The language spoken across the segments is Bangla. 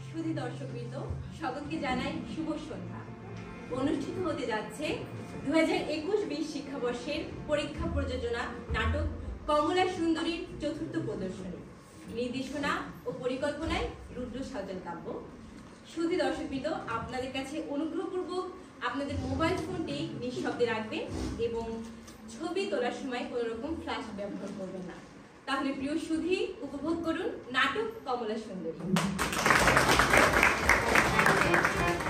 সুধী দর্শকবৃন্দ, সকলকে জানাই শুভ সন্ধ্যা। অনুষ্ঠিত হতে যাচ্ছে 2021-20 শিক্ষাবর্ষের পরীক্ষা প্রযোজনা নাটক কমলা সুন্দরীর চতুর্থ প্রদর্শনী। নির্দেশনা ও পরিকল্পনায় রুদ্র সাজাল কাব্য। সুধী দর্শকবৃন্দ, আপনাদের কাছে অনুগ্রহপূর্বক আপনাদের মোবাইল ফোনটি নিঃশব্দে রাখবেন এবং ছবি তোলার সময় কোনো রকম ফ্ল্যাশ ব্যবহার করবেন না। তাহলে প্রিয় সুধী, উপভোগ করুন নাটক কমলা সুন্দরী। Yeah.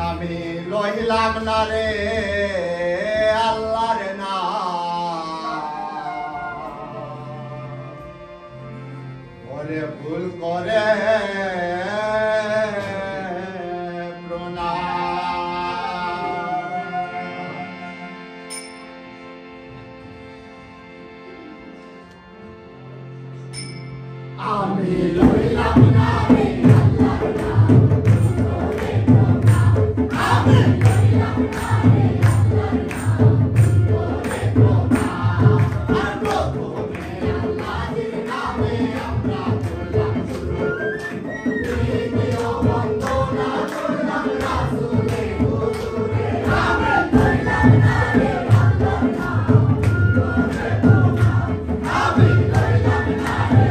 আমি লইলাম না রে আল্লাহর নাম, ওরে ভুল করে আমি লইলাম না রে আল্লাহর নাম, ওরে প্রণাম। আমি লইলাম না রে আল্লাহর নাম, ওরে প্রণাম। আর প্রথমে আল্লাহর নামে আমরা করলাম শুরু, দ্বিতীয় বন্দনা করলাম রাসূলে হুজুরে। আমি লইলাম না রে আল্লাহর নাম, ওরে প্রণাম। আমি লইলাম না রে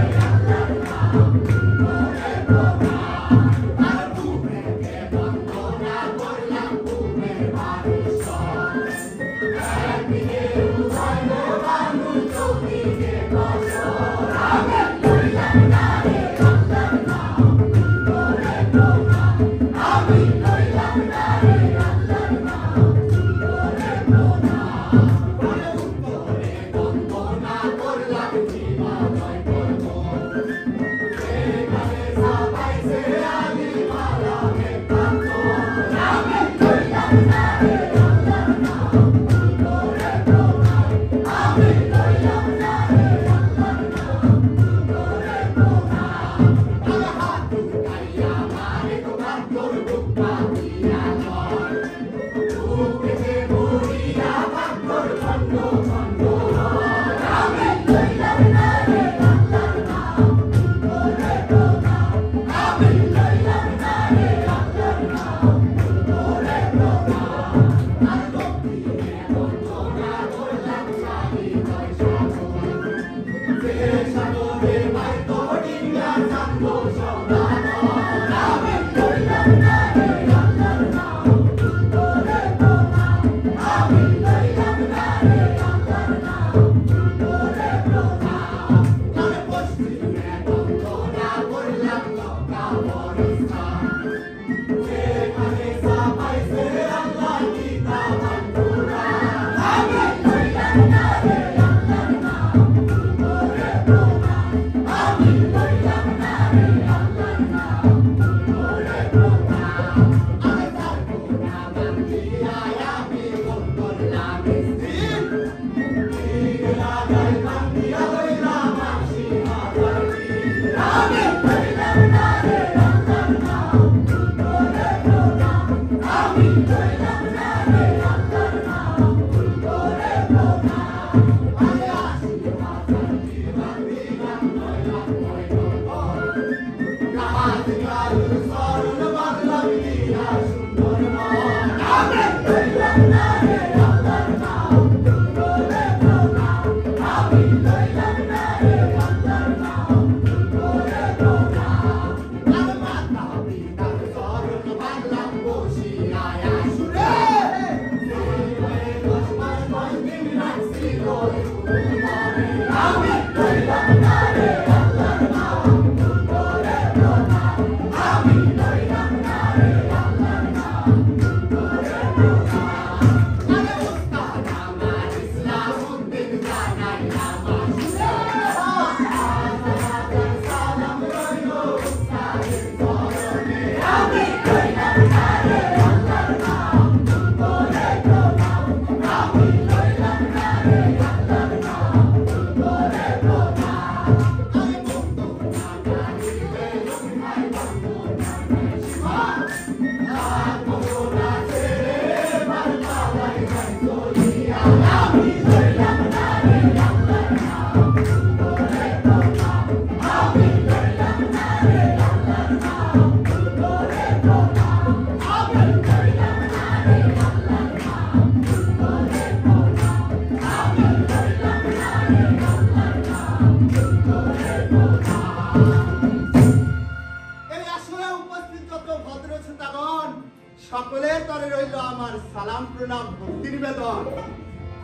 সকলের তরে রইল আমার সালাম প্রণাম ভক্তি নিবেদন।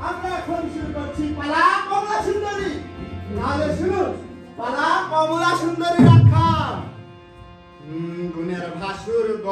আমরা এখন শুরু করছি পালা কমলা সুন্দরী। তাহলে শুনুন পালা কমলা সুন্দরী রাখা গুণের ভাসুর গ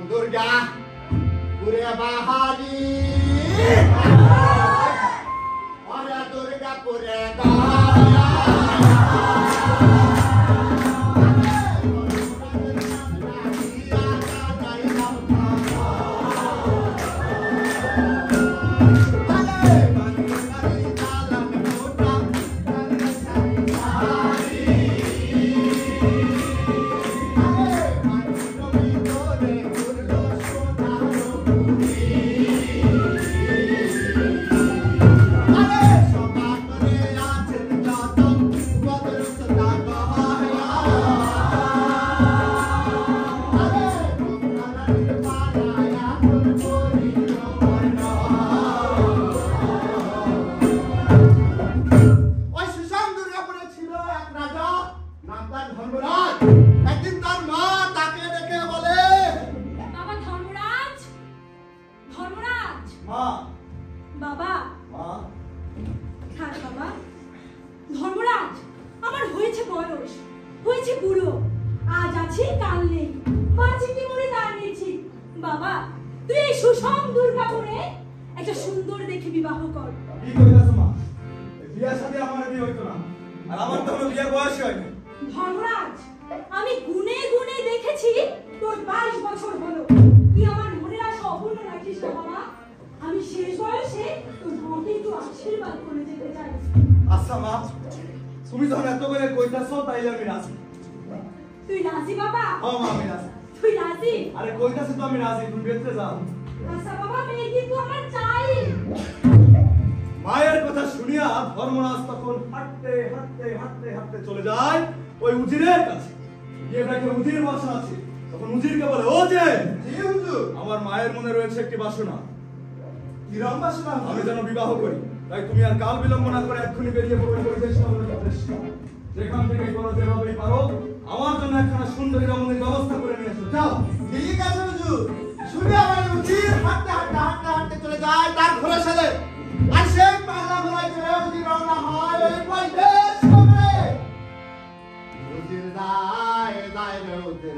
দুর্গা পুরে বাহারি ওরে দুর্গা পুরে মায়ের কথা শুনিয়া ধর্মরাজ তখন হাঁটতে হাঁটতে হাঁটতে হাঁটতে চলে যায় ওই উজিরের কাছে গিয়ে দেখে উজির বসা আছে। তখন উজিরকে বলে, ও যে আমার মায়ের মনে রয়েছে একটি বাসনা, কিরম বাসনা? আমি যেন বিবাহ করি, তাই তুমি আর কাল বিলম্ব না করে এক্ষুনি বেরিয়ে পড়ো যেখান থেকে করো, যেভাবেই পারো আমার জন্য একখানা সুন্দরী রমণীর ব্যবস্থা করে নিয়ে এসো। যাও। ঠিক আছে হুজুর। শুনে আমার উজির হাঁটতে হাঁটতে হাঁটতে হাঁটতে চলে যায় তার ঘোড়া সাথে, আর সেই পাগলা ঘোড়ায় চড়ে উজির রওনা হয় ওই বৈদেশ নগরে। উজির যায় যায় রে উজির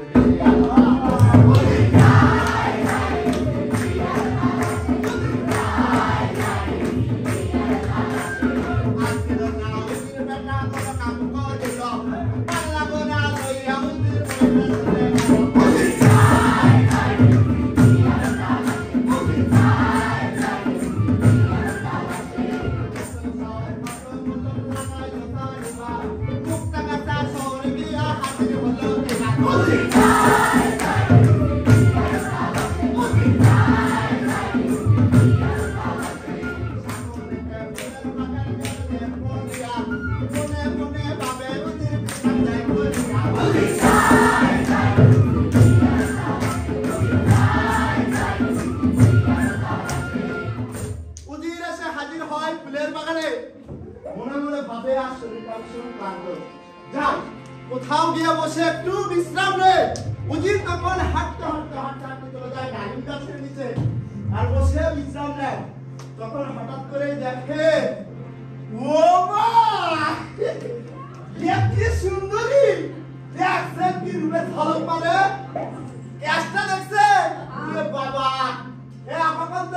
কোথাও গিয়ে বসে একটু বিশ্রাম নে। উজির তখন হাঁটতে হাঁটতে হাঁটতে হাঁটতে চলে যায় ডালিম গাছের নিচে আর বসে বিশ্রাম নেয়। তখন হঠাৎ করে দেখে, ও মা কি সুন্দরী, দেখছে কি রূপে ঝলক মারে, কেসটা দেখছে বাবা। এ আপাতত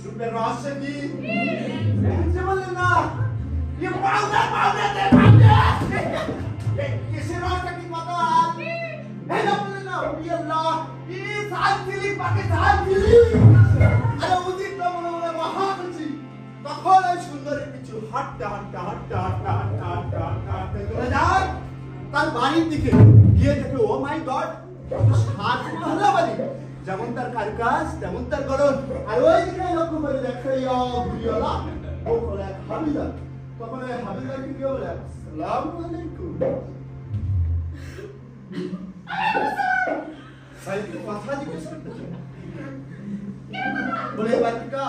রূপের রহস্য কি বললেন না? পাউডার পাউডার দে কিসের রহস্য কি কথা? এই না বললেন না, আল্লাহ কি সালছিলি পাকে সালছিলি। আরে উদিত তো মনে মনে মহা খুশি। তখন ওই সুন্দরী কিছু হাঁটতে হাঁটতে হাঁটতে হাঁটতে হাঁটতে হাঁটতে হাঁটতে হাঁটতে চলে যায় তার বাড়ির দিকে। গড, সাত ভালো বাড়ি, যেমন তার কারুকাজ তেমন তার গড়ন। আর ওই দিকে লক্ষ্য করে দেখে ভুলিওয়ালা ও বলে এক হাবিলদার। তখন ওই হাবিলদারকে কি বলে, আসসালামু আলাইকুম। ভাই একটু কথা জিজ্ঞেস করতে চাই, বলে এবার কি কা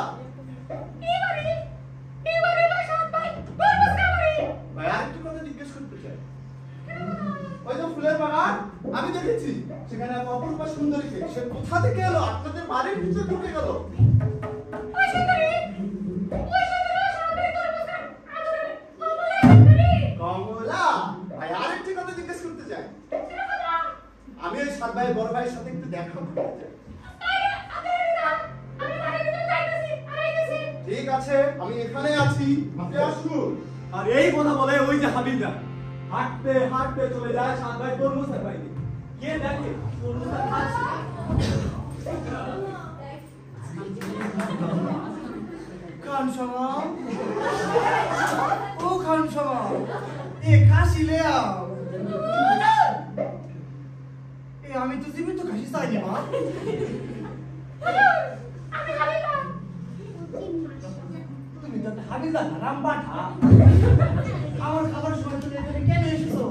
ভাই আরেকটু কথা জিজ্ঞেস করতে চাই। ওই যে ফুলের বাগান আমি দেখেছি, সেখানে এক অপরূপা সুন্দরীকে, সে কোথা থেকে এলো আপনাদের বাড়ির ভিতরে ঢুকে গেল? কমলা ভাই আরেকটি কথা জিজ্ঞেস করতে চাই। আমি ওই সাত ভাই বড় ভাইয়ের সাথে একটু দেখা করতে চাই। ঠিক আছে, আমি এখানে আছি, আপনি আসুন। আর এই কথা বলে ওই যে হাবিলদার হাঁটতে হাঁটতে চলে যায় সাত ভাই তরমুজের বাড়িতে। গিয়ে দেখে তরমুজটা খাচ্ছে। খান সমা, ও খান সমা, এ খাসি লে আও। এ আমি তো জীবিত খাসি চাইনি মা। তুমি তো হাবিলদার না, রামবাঠা। আমার খাবার সময় তুমি এখানে কেন এসেছো?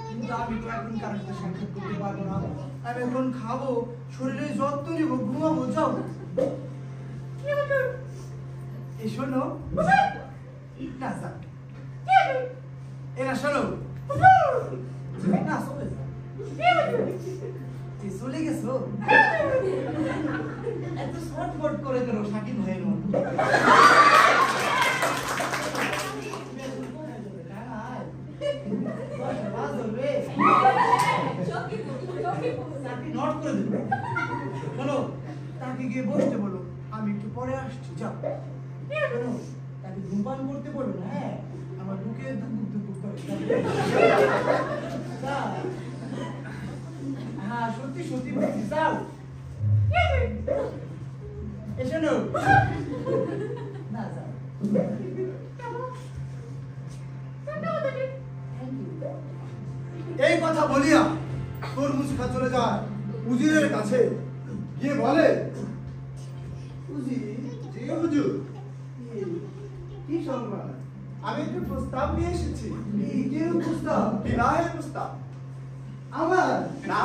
কিন্তু আমি তো এখন কারোর সাথে সাক্ষাৎ করতে পারবো না। আমি এখন খাবো, শরীরের যত্ন নিবো, ঘুমাবো, যাও। এই শোনো না স্যার, এরা শোনো না, চলে যাও। চলে গেছো এত শর্টকট করে কেন সাকিব ভাইয়ের মতো? নট করে দেবো। শোনো, তাকে গিয়ে বসতে বলো, আমি একটু পরে আসছি, যাও। শোনো, তাকে ধূমপান করতে বলো না, হ্যাঁ, আমার বুকে দুপুক দুপুক করে। হ্যাঁ সত্যি সত্যি বলছি, যাও। এসো না, যাও। এই কথা বলিয়া তরমুজ খা চলে যায় উজিরের কাছে, গিয়ে বলে, উজির, জি হুজুর। কি সংবাদ? আমি একটু প্রস্তাব নিয়ে এসেছি। কি প্রস্তাব? বিবাহের প্রস্তাব। আমার না,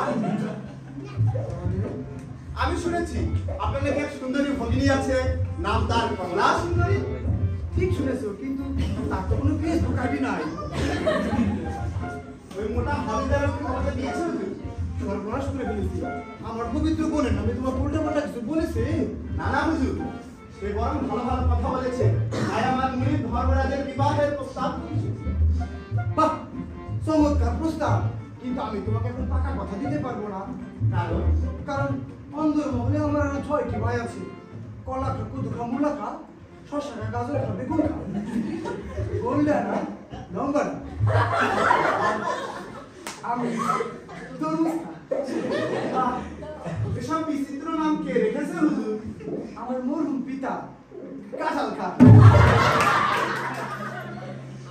আমি শুনেছি আপনার নাকি এক সুন্দরী ভগিনী আছে, নাম তার কমলা সুন্দরী। ঠিক শুনেছো, কিন্তু তার তো কোনো ফেসবুক আইডি নাই। ওই মোটা হাবিলদার আমাকে দিয়েছে, সর্বনাশ করে ফেলেছি। আমার পবিত্র বোনের নামে তোমার উল্টা পাল্টা কিছু বলেছে? না না হুজুর, সে বরং ভালো ভালো কথা বলেছে। তাই আমার মুরিদ ধর্মরাজের বিবাহের প্রস্তাব করেছে। বাহ, চমৎকার প্রস্তাব, কিন্তু আমি তোমাকে এখন পাকা কথা দিতে পারবো না। কারণ অন্দর মহলে আমার আরো 6টি ভাই আছে। কলা খা, কুদু খা, মূলা খা, শসা খা, গাজর খা, বেগুন খা, গোল্ডা না, লম্বা না, আমি তরমুজ খা। এসব বিচিত্র নাম কে রেখেছে হুজুর? আমার মরহুম পিতা কাঁঠাল খা।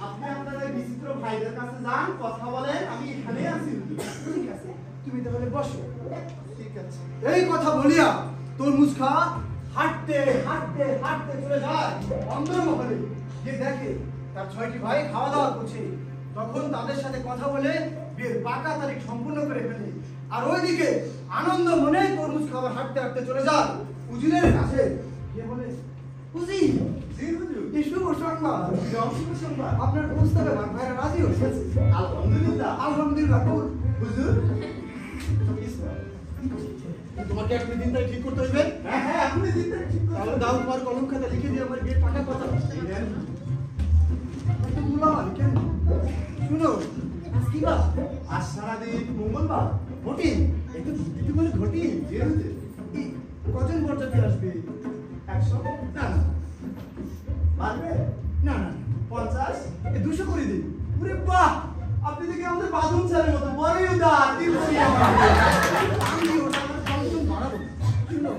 আপনি আপনার ওই বিচিত্র ভাইদের কাছে যান, কথা বলেন, আমি এখানে আছি হুজুর। ঠিক আছে, তুমি তাহলে বসো। ঠিক আছে। এই কথা বলিয়া তরমুজ খা হাঁটতে হাঁটতে হাঁটতে চলে যায় অন্দর মহলে, গিয়ে দেখে তার 6টি ভাই খাওয়া দাওয়া করছে। তখন তাদের সাথে কথা বলে বিয়ের পাকা তারিখ সম্পূর্ণ করে ফেলে। আর ওইদিকে আনন্দ মনে তরমুজ খাবার হাঁটতে হাঁটতে চলে যায় উজিরের কাছে, গিয়ে বলে, উজির, এই শুভ সংবাদ, শুভ সংবাদ, আপনার প্রস্তাবে আমার ভাইরা রাজি হয়েছে। আলহামদুলিল্লাহ, আলহামদুলিল্লাহ। হুজুর, তোমাকে আপনি দিনটা ঠিক করতে হইবে। হ্যাঁ হ্যাঁ, আপনি দিনটা ঠিক করতে। তাহলে দাও তোমার কলম খাতা লিখে দিয়ে আমার বিয়ের টাকা কথা। একটু মুলামান কেন? শুনো, আজ কি বার? আজ সারাদিন মঙ্গলবার। ঘটি, একটু দিতে বলে ঘটি। কজন বরযাত্রী আসবে? 100? না না, পারবে? না না, 50? 200 করে দিন। ওরে বাহ, আপনি দেখি আমাদের বাঁধন ছেলের মতো বড়ই উদার। দিন করি আমার। আমি ওটা আমার কমিশন বাড়াবো। শুনো,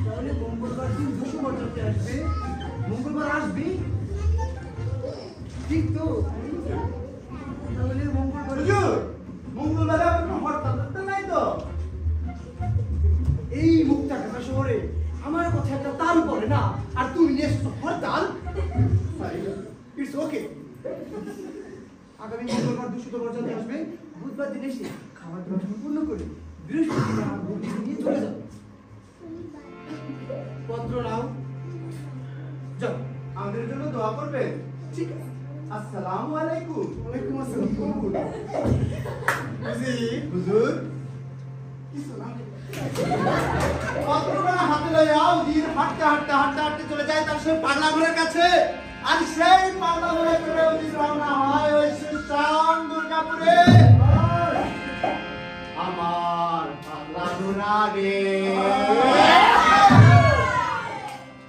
তাহলে মঙ্গলবার দিন 200 বরযাত্রী আসবে। মঙ্গলবার আসবি? ঠিক তো? হুজুর মঙ্গলবারে আবার কোনো হরতাল নাই তো? এই মুক্তাগাছা শহরে আমার কথা একটা তাল পড়ে না, আর তুমি নিয়ে এসছো হরতাল। It's okay. আগামী মঙ্গলবার 200 বর্জাতে আসবে, বুধবার দিন এসে খাবার দাবার সম্পূর্ণ করে বৃহস্পতিবার আমার বউকে নিয়ে চলে যাও। পত্র নাও, যাও। আমাদের জন্য দোয়া করবেন। ঠিক আছে। আসসালামু আলাইকুম। ওয়ালাইকুম আসসালাম। কবুল। হুজুর কিছু না। পত্রখানা হাতে লইয়া উজির হাঁটতে চলে যায় তার সেই পাগলা ঘরের কাছে। আর সেই পাগলা ঘরে করে উজির রওনা হয় ওই সুশান দুর্গাপুরে। আমার পাগলা ঘোড়া রে,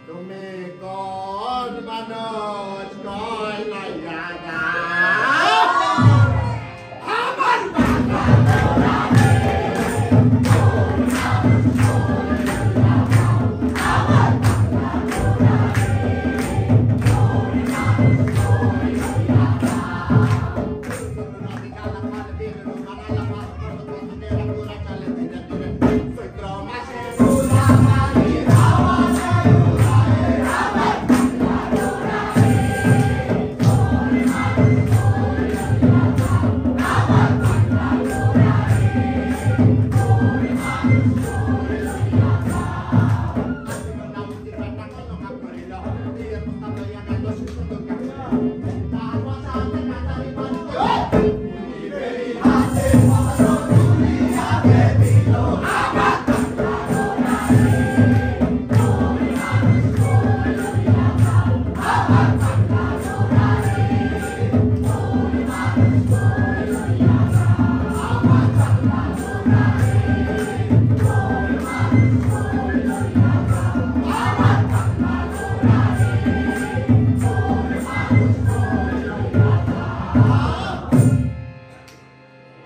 তুমি কোন মানুষ কই লাইয়া গা? আমার পাগলা ঘোড়া রে,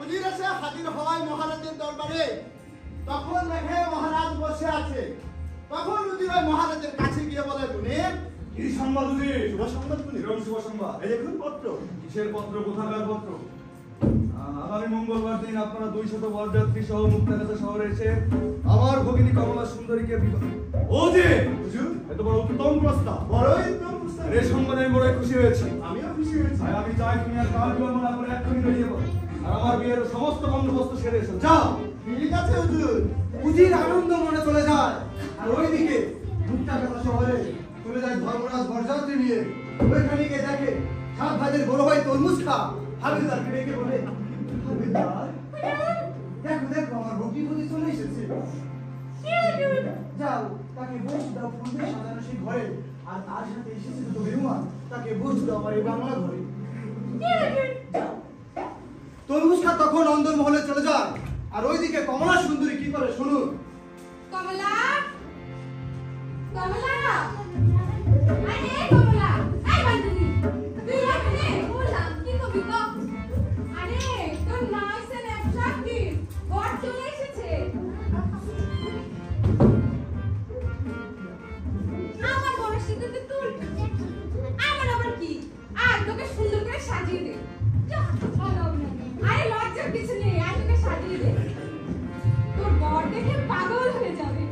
উজির এসে হাজির হয় মহারাজের দরবারে। তখন দেখে মহারাজ বসে আছে। তখন উজির ওই মহারাজের কাছে গিয়ে বলে, গুণের কি সংবাদ উজির? শুভ সংবাদ গুণের। কিরকম শুভ সংবাদ? এই দেখুন পত্র। কিসের পত্র? কোথাকার পত্র? আগামী মঙ্গলবার দিন আপনারা 200 বরযাত্রী সহ মুক্তাগাছা শহরে এসে আমার ভগিনী কমলা সুন্দরীকে বিবাহ। ও যে হুজুর এত বড় উত্তম প্রস্তাব, বড়ই উত্তম প্রস্তাব। এই সংবাদে আমি বড়ই খুশি হয়েছি। আমিও খুশি হয়েছি। ভাই, আমি চাই তুমি আর কাল বিলম্ব না করে এক্ষুনি বেরিয়ে পড়ো আর আমার বিয়ের সমস্ত বন্দোবস্ত সেরে এসো। যাও। ঠিক আছে হুজুর। উজির আনন্দ মনে চলে যায়, আর ওইদিকে মুক্তাগাছা শহরে চলে যায় ধর্মরাজ বরযাত্রী নিয়ে। ওইখানে গিয়ে দেখে 7 ভাইদের বড় ভাই তরমুজ খা হাবিলদারকে ডেকে বলে, হাবিলদার দেখো দেখো আমার ভগ্নিপতি চলে এসেছে। যাও তাকে বসে দাও ফুল দিয়ে সাজানো সেই ঘরে, আর তার সাথে এসেছে দুটো মেহমান, তাকে বসে দাও আমার এই বাংলা ঘরে। যাও। তরমুজ খা তখন অন্দরমহলে চলে যায়, আর ওইদিকে কমলা সুন্দরী কি করে শুনুন। কমলা, কমলা, আরে কমলা, এই বান্ধবী, তুই এখানে? বললাম কি কবি তো? আরে তোর নাইস এন্ড অ্যাট্রাক্টিভ বর চলে এসেছে। আমার বরের সাথে তো তোর আমার আবার কি? আর তোকে সুন্দর করে সাজিয়ে দে। যা, আরে লজ্জার কিছু নেই, আর তোকে সাজিয়ে দে। তোর বর দেখে পাগল হয়ে যাবে।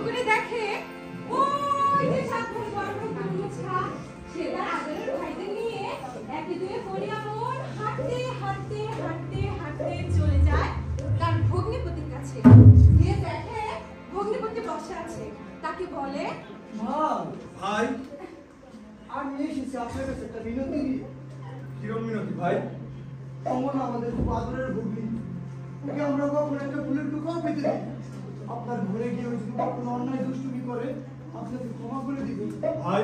করে দেখে ওই যে সাক্ষর বড় মুখা সে তার আদরের ভাইদের নিয়ে একে দুয়ে করিয়া মন হাঁটতে হাঁটতে হাঁটতে হাঁটতে চলে যায় তার ভগ্নিপতির কাছে। গিয়ে দেখে ভগ্নিপতি বসে আছে, তাকে বলে ভাই আমি এসেছি আপনার কাছে একটা মিনতি নিয়ে। কিরম মিনতি ভাই? কমলা আমাদের খুব আদরের ভগ্নি, ওকে আমরা কখনো একটা ফুলের টুকাও পেতে দিই। আপনার ঘরে গিয়ে ওই যদি কখনো অন্যায় দুষ্টুমি করে আপনাকে ক্ষমা করে দিবেন। ভাই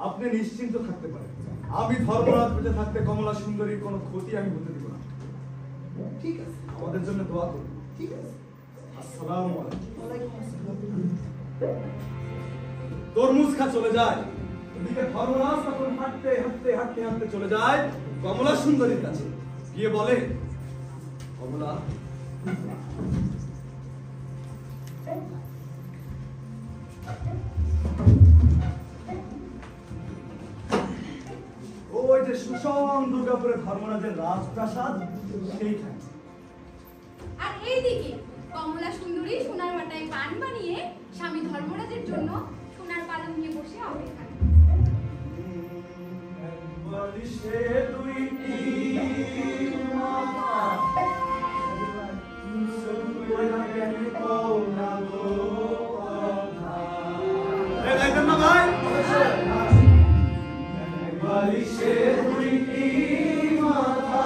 আপনি নিশ্চিন্ত থাকতে পারেন, আমি ধর্মরাজ বেঁচে থাকতে কমলা সুন্দরীর কোনো ক্ষতি আমি হতে দেব না। ঠিক আছে, আমাদের জন্য দোয়া করুন। ঠিক আছে। আসসালামু আলাইকুম। ওয়ালাইকুম আসসালাম। তরমুজ খা চলে যায়, এদিকে ধর্মরাজ তখন হাঁটতে হাঁটতে হাঁটতে হাঁটতে চলে যায় কমলা সুন্দরীর কাছে। গিয়ে বলে, কমলা ওই যে সুষম দুর্গাপুরের ধর্মরাজের রাজপ্রাসাদ সেইখানে। আর এইদিকে কমলা সুন্দরী সোনার বাটায় পান বানিয়ে স্বামী ধর্মরাজের জন্য সোনার পালং নিয়ে বসে অপেক্ষা। বালিশে দুইটি মাথা বালিশে দুইটি মাথা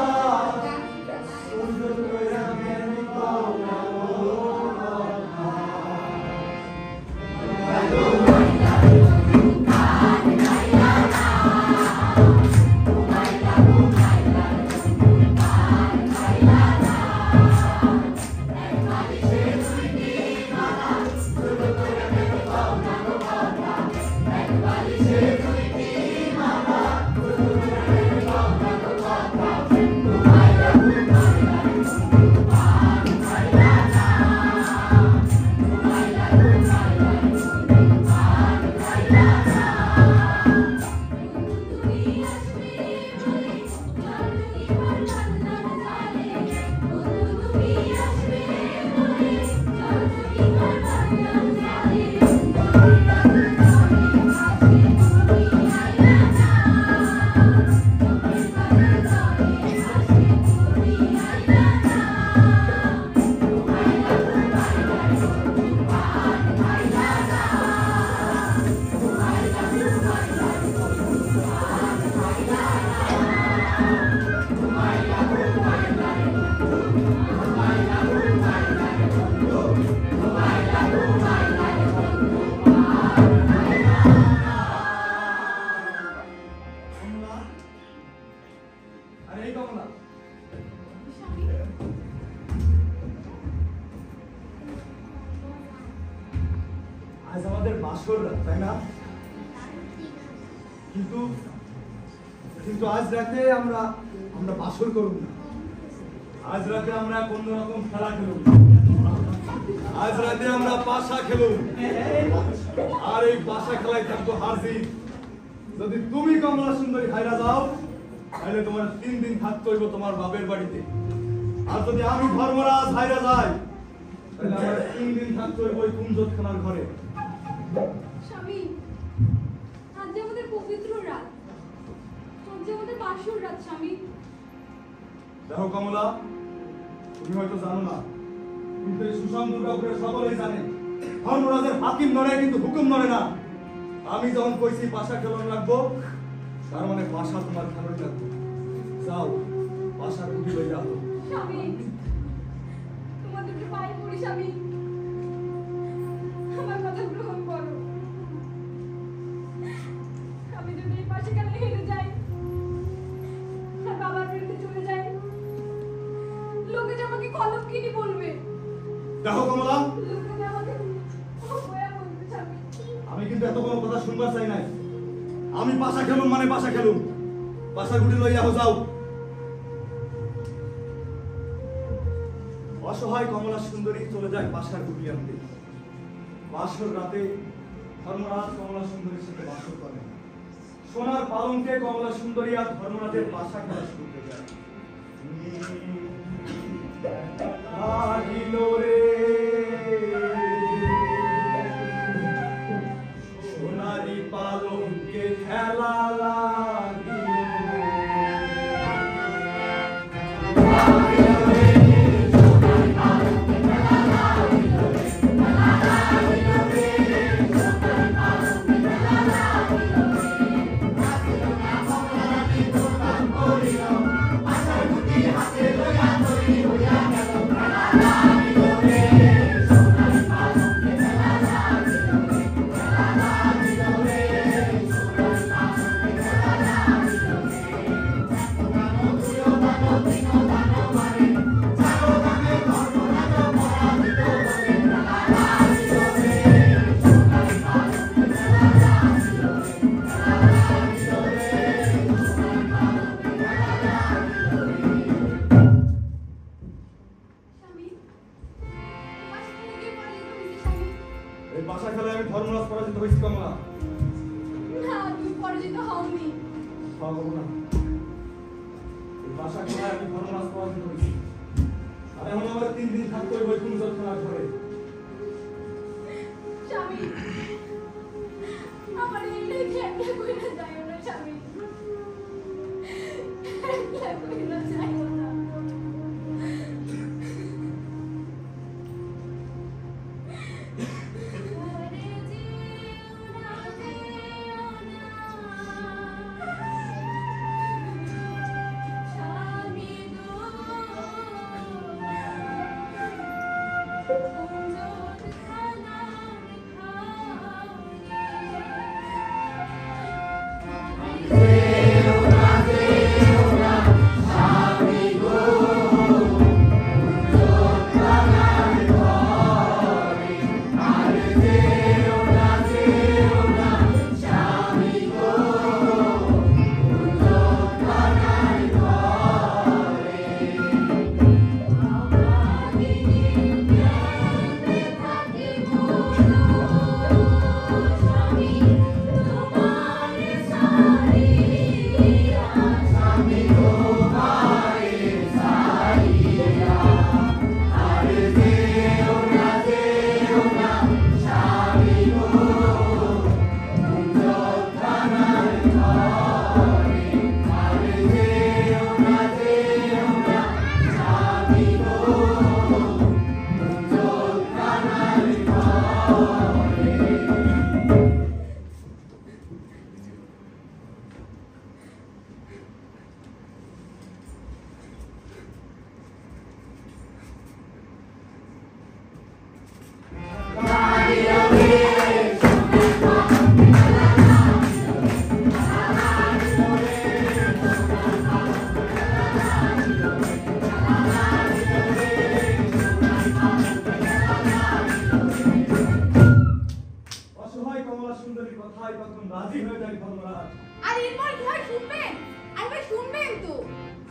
আজ আমাদের বাসর রাত, তাই না? কিন্তু কিন্তু আজ রাতে আমরা বাসর করব না। আজ রাতে আমরা কোন রকম খেলা খেলব। আজ রাতে আমরা পাশা খেলব। আর এই পাশা খেলায় থাকবো হার জিত। যদি তুমি কমলা সুন্দরী হাইরা যাও তাহলে তোমার 3 দিন থাকতে হইব তোমার বাপের বাড়িতে। আর যদি আমি ধর্মরাজ হাইরা যাই তাহলে আমার 3 দিন থাকতে হইব ওই কুঞ্জতখানার ঘরে। স্বামী, আজ যে আমাদের পবিত্র রাত, আজ যে আমাদের বাসর রাত স্বামী। দেখো কমলা, তুমি হয়তো জানো না, কিন্তু এই সুষম দুর্গাপুরের সকলেই জানে ধর্মরাজের হাকিম নড়ে কিন্তু হুকুম নড়ে না। আমি যখন কইছি পাশা খেলন রাখবো, তার মানে পাশা তোমার খেলন রাখবো। যাও পাশা কুটি লই যাও। স্বামী, তোমাদেরকে পায়ে পড়ি স্বামী, আমার কথা গ্রহণ করো। আমি যদি এই পাশে গেলে হেরে যাই আর বাবার বাড়িতে চলে যাই, লোকে যে আমাকে কলঙ্কিনী বলবে। দেখো কমলা, লোকে যে আমাকে অপয়া বলবে স্বামী। আমি কিন্তু এত কোনো কথা শুনবার চাই নাই। আমি পাশা খেলুম মানে পাশা খেলুম। পাশা গুটি লইয়া যাও। অসহায় কমলা সুন্দরী চলে যায় পাশার গুটি আনতে। বাসর রাতে ধর্মরাজ কমলা সুন্দরীর সাথে বাসর করে। সোনার পালঙ্কে কমলা সুন্দরী আর ধর্মরাজের পাশা খেলা শুরু হয়ে যায়। লাগিল রে এই পাশা খেলায় আমি ধর্মরাজ পরাজিত হয়েছি কমলা। না, তুমি পরাজিত হওনি। পারবো না। এই পাশা খেলায় আমি ধর্মরাজ পরাজিত হয়েছি। আর এখন আমার 3 দিন থাকতে হবে ওই কুঞ্জর খেলার ঘরে। স্বামী, আমার এই রেখে একলা কইরা যাইও না স্বামী। একলা কইরা যাইও না।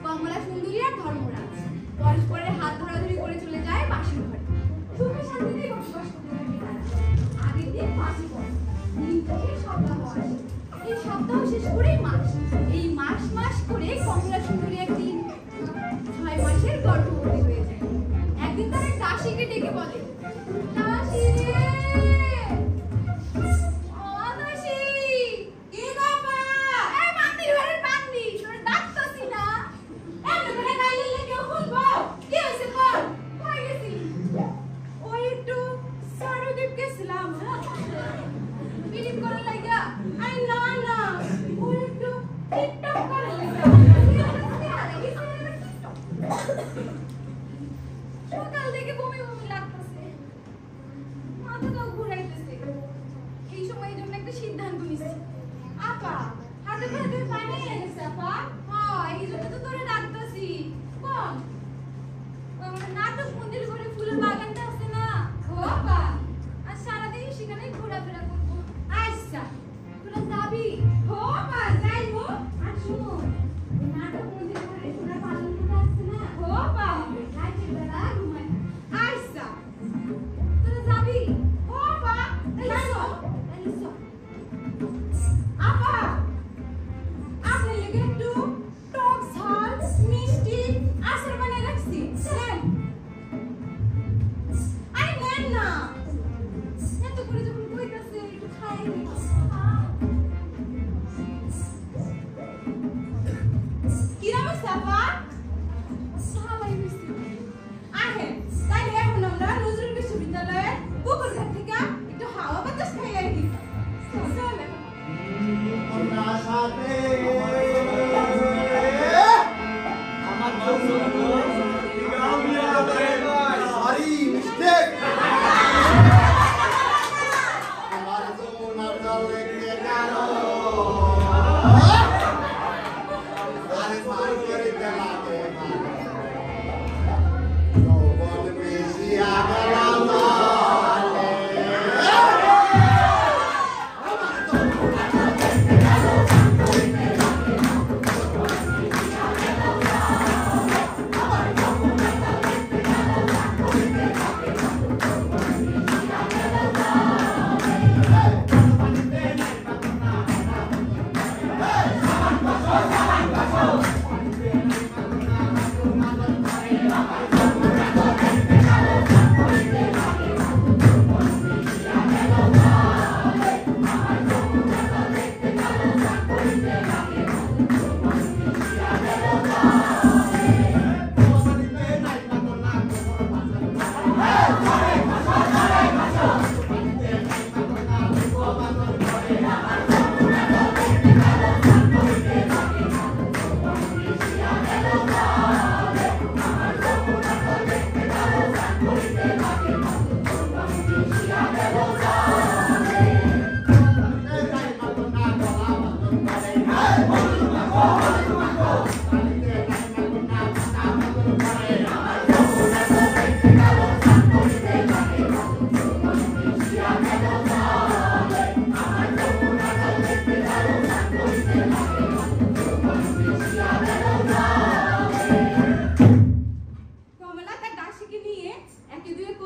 কমলা সুন্দরী আর ধর্মরাজ পরস্পরের হাত ধরাধরি করে চলে যায় বাসর ঘরে। সুখে শান্তিতেই বসবাস করতে থাকে তারা। আগের দিন ফাঁসি পড়ে, দিন থেকে সপ্তাহ আসে। এই সপ্তাহ শেষ করেই মাস। এই মাস করে কমলা সুন্দরী একদিন 6 মাসের গর্ভবতী হয়ে যায়। একদিন তার এক দাসীকে ডেকে বলে, দাসী রে,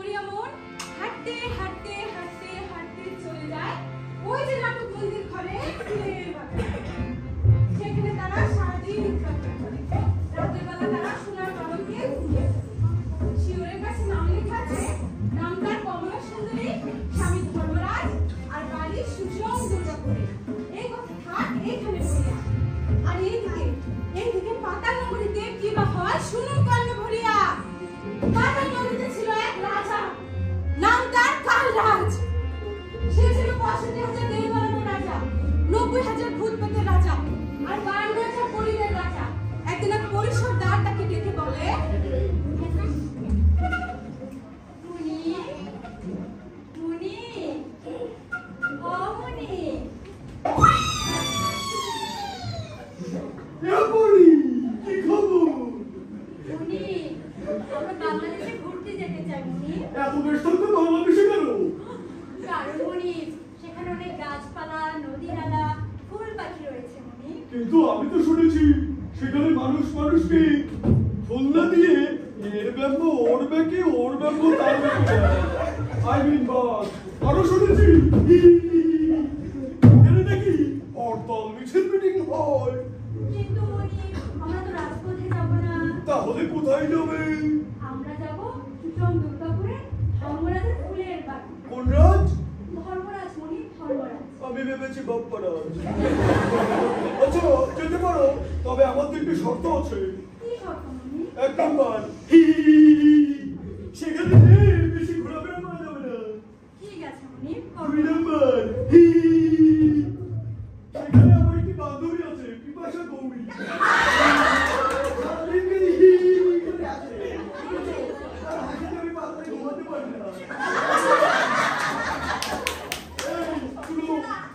মরিয়া মন হাঁটতে হাঁটতে হাঁটতে হাঁটতে চলে যায় ওই যে নাটক মন্দির ঘরে ফুলের বাগান। সেখানে তারা সারাদিন উৎপাদন করে। রাতের বেলা তারা সোনার কলঙ্কে ঘুমিয়ে থাকে। শিওরের কাছে নাম লেখা আছে, নাম তার কমলা সুন্দরী, স্বামী ধর্মরাজ, আর বাড়ি সুষম দুর্গাপুরে। এই কথা থাক এইখানে বলিয়া। আর এইদিকে পাতাল নগরীতে কি বা হয় শুনুন কর্ণ ভরিয়া। পাতাল নগরীতে ছিল এক রাজা, নাম তার কালরাজ। সে ছিল ৬৫,০০০ দেওয়ানের রাজা, ৯০,০০০ ভূত পেতের রাজা, আর ৫২,০০০ পরীদের রাজা। একদিন এক পরিসরদার তাকে ডেকে বলে, মুনি মুনি ও মুনি, কি খবর? মুনি আমরা বাংলাদেশে ঘুরতে যেতে চাই মুনি। এত ব্যস্ত তো বাংলাদেশে কেন? কারণ মুনি সেখানে অনেক গাছপালা, নদী নালা, ফুল পাখি রয়েছে মুনি। কিন্তু আমি তো শুনেছি সেখানে মানুষ মানুষকে খুলনা দিয়ে এর ব্যাম্ব ওর ব্যাকে ওর ব্যাম্ব তার ব্যাকে আই মিন বাস আরো শুনেছি এখানে নাকি হরতাল মিছিল মিটিং হয়। কিন্তু মুনি আমরা তো রাজপথে যাব না। তাহলে কোথায় যাবে? আমরা যাব সুষম দুর্গাপুরে ধর্মরাজের ফুলের বাগান। কোন রাজ? ধর্মরাজ মুনি, ধর্মরাজ। আমি ভেবেছি বাপ্পারাজ। আচ্ছা যেতে পারো, তবে আমার তো একটু শর্ত আছে। কি শর্ত মুনি? ১ নাম্বার সেখানে বেশি ঘোরাফেরা করা যাবে না। ঠিক আছে মুনি। ২ নাম্বার সেখানে আমার একটি বান্ধবী আছে, পিপাসা গৌরী। আমি বাথরুমে ঘুমাতে পারি না।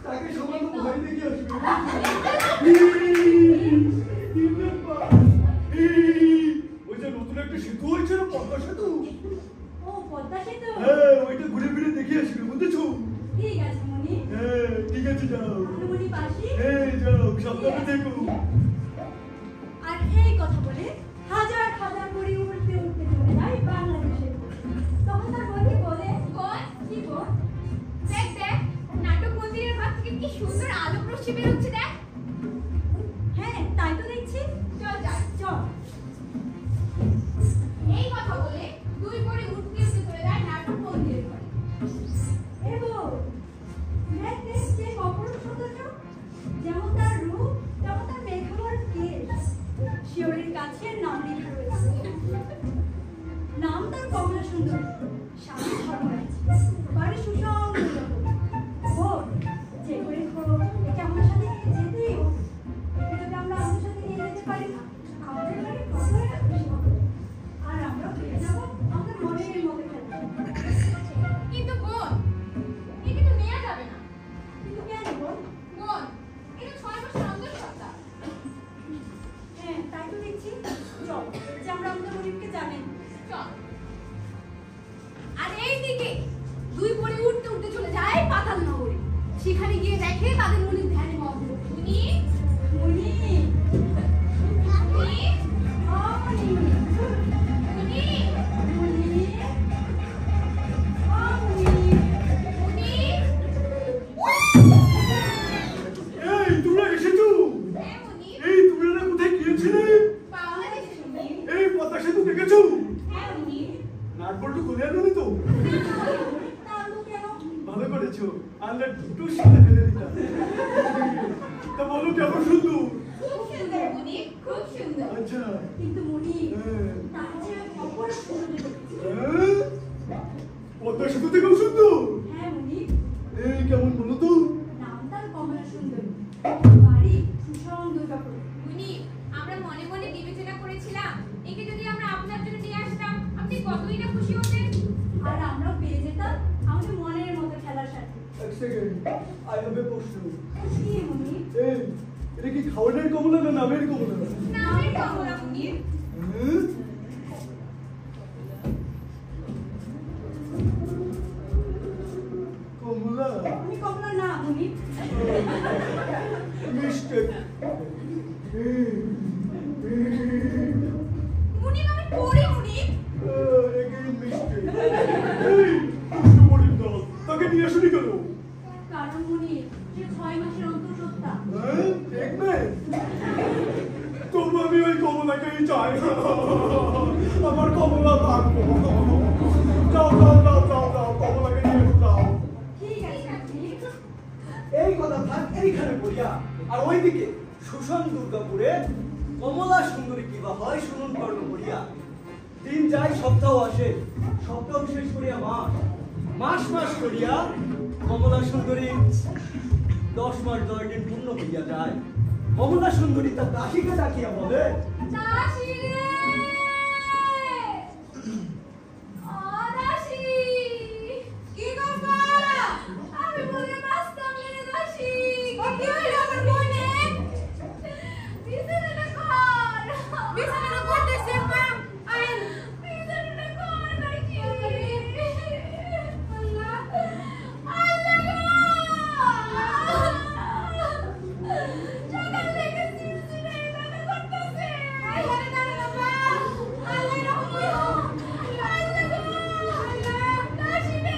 তাকে সামান্য ভয় দেখে আসবে। ৩ নাম্বার ওই যে নতুন একটা সেতু হয়েছে না, পদ্মা সেতু। ও পদ্মা সেতু। হ্যাঁ ওইটা ঘুরে ফিরে দেখে আসবে, বুঝেছো? ঠিক আছে মুনি। হ্যাঁ ঠিক আছে যাও। তাহলে মুনি পাশি। হ্যাঁ যাও, সাবধানে থেকো। আর এই কথা বলে হাজার হাজার পরি উঠতে উঠতে চলে যায় বাংলাদেশে। তখন তার বন্ধু বলে, বোন, কি বোন? দেখ দেখ, নাটক মন্দিরের ভাত থেকে কি সুন্দর আলোক রশ্মি বেরোচ্ছে দেখ। হ্যাঁ তাই তো দেখছি। চল যাই। চল। এই কথা বলে দুই পরে উঠতে উঠতে চলে যায় নাটক মন্দিরের ঘরে। এ বউ, দেখ দেখ সে অপরূপ সৌন্দর্য। যেমন তার রূপ, তেমন তার মেঘাবর কেশ। শিওরের কাছে নাম লেখা রয়েছে। নাম তার কমলা সুন্দরী, স্বামী ধর্মরাজ, বাড়ি সুষম দুর্গাপুর। বোন, যে করে হোক একে আমার সাথে নিয়ে যেতেই হোক। একে যদি আমরা আমাদের সাথে নিয়ে যেতে পারি না, আমাদের বাড়ি কতটা খুশি হবে। আর আমরা পেয়ে যাবো আমাদের মনের মতো খেলা। কিন্তু বোন, একে তো নেওয়া যাবে না। কিন্তু কেন বোন? বোন, এটা ৬ মাসের অন্তঃসত্ত্বা। হ্যাঁ তাই তো দেখছি। চল যে আমরা আমাদের মনিবকে জানেন। চল। আর এইদিকে দুই পরে উঠতে উঠতে চলে যায় পাতাল নগরে। সেখানে গিয়ে দেখে তাদের মনে ধ্যানে মগ্ন। উনি মুনি, উনি ও মুনি, উনি মুনি, ও মুনি। উনি এই তোমরা এসেছো? হ্যাঁ উনি এই তোমরা কোথায় গিয়েছিলে? বাংলাদেশে শুনি। এই পদ্মা সেতু দেখেছো? হ্যাঁ উনি নাট বল্টু খুলে আনোনি তো? তাহলে কেন? ভালো করেছো, আনলে দুটো সাথে ফেলে দিতাম। তা বলো কেমন সুন্দর? খুব সুন্দর উনি, খুব সুন্দর। আচ্ছা কিন্তু মুনি, হ্যাঁ। তার যে অপরূপ সৌন্দর্য। হ্যাঁ? পদ্মা সেতু থেকেও সুন্দর? হ্যাঁ মুনি, এই কেমন বলো তো? নাম তার কমলা সুন্দরী, বাড়ি সুষম দুর্গাপুর। উনি আমরা মনে মনে বিবেচনা করেছিলাম একে যদি আমরা আপনার জন্য নিয়ে আসতাম আপনি কতই না খুশি হতেন। আর আমরা পেয়ে যেতাম আমাদের মনের মতো খেলার সাথে। এক সেকেন্ড, আই হ্যাভ এ প্রশ্ন। কি মুনি? এই এটা কি খাওয়ানোর কমলা না নামের কমলা? নামের কমলা উনি। হ্যাঁ? কমলা তুমি কমলা না মুনি। মিস্টেক। উনি নামে পড়ি উনি। Again mistake. নিয়ে শুনি কেন? কারণ উনি যে 6 মাসের অন্তঃসত্ত্বা। দেখবে তবু আমি ওই কমলাকেই চাই। আমার কমলা লাগবো। যাও যাও যাও যাও যাও কমলাকে নিয়ে যাও। ঠিক আছে। এই কথা থাক এইখানে বলিয়া আর ওইদিকে সুশান দুর্গাপুরে কমলা সুন্দরী কিবা হয় শুনুন কর্ণ করিয়া দিন যায় সপ্তাহ আসে সপ্তাহ শেষ করিয়া মাস মাস করিয়া কমলা সুন্দরী 10 মাস 10 দিন পূর্ণ হইয়া যায়। কমলা সুন্দরী তার দাসীকে ডাকিয়া বলে, দাসী রে ও দাসী কি খবর? আমি বলে বাস্তব রে দাসী কি হইলো আমার বোনে? বিছানাটা কর বিছানাটা করতেছে মা আইন বিছানাটা কর দাসী আল্লাহ আল্লাহ সকাল থেকে চিনচিনে এটা করতেছে আল্লাহ দাঁড়া বাবা আল্লাহ রহমত আল্লাহ দাসী রে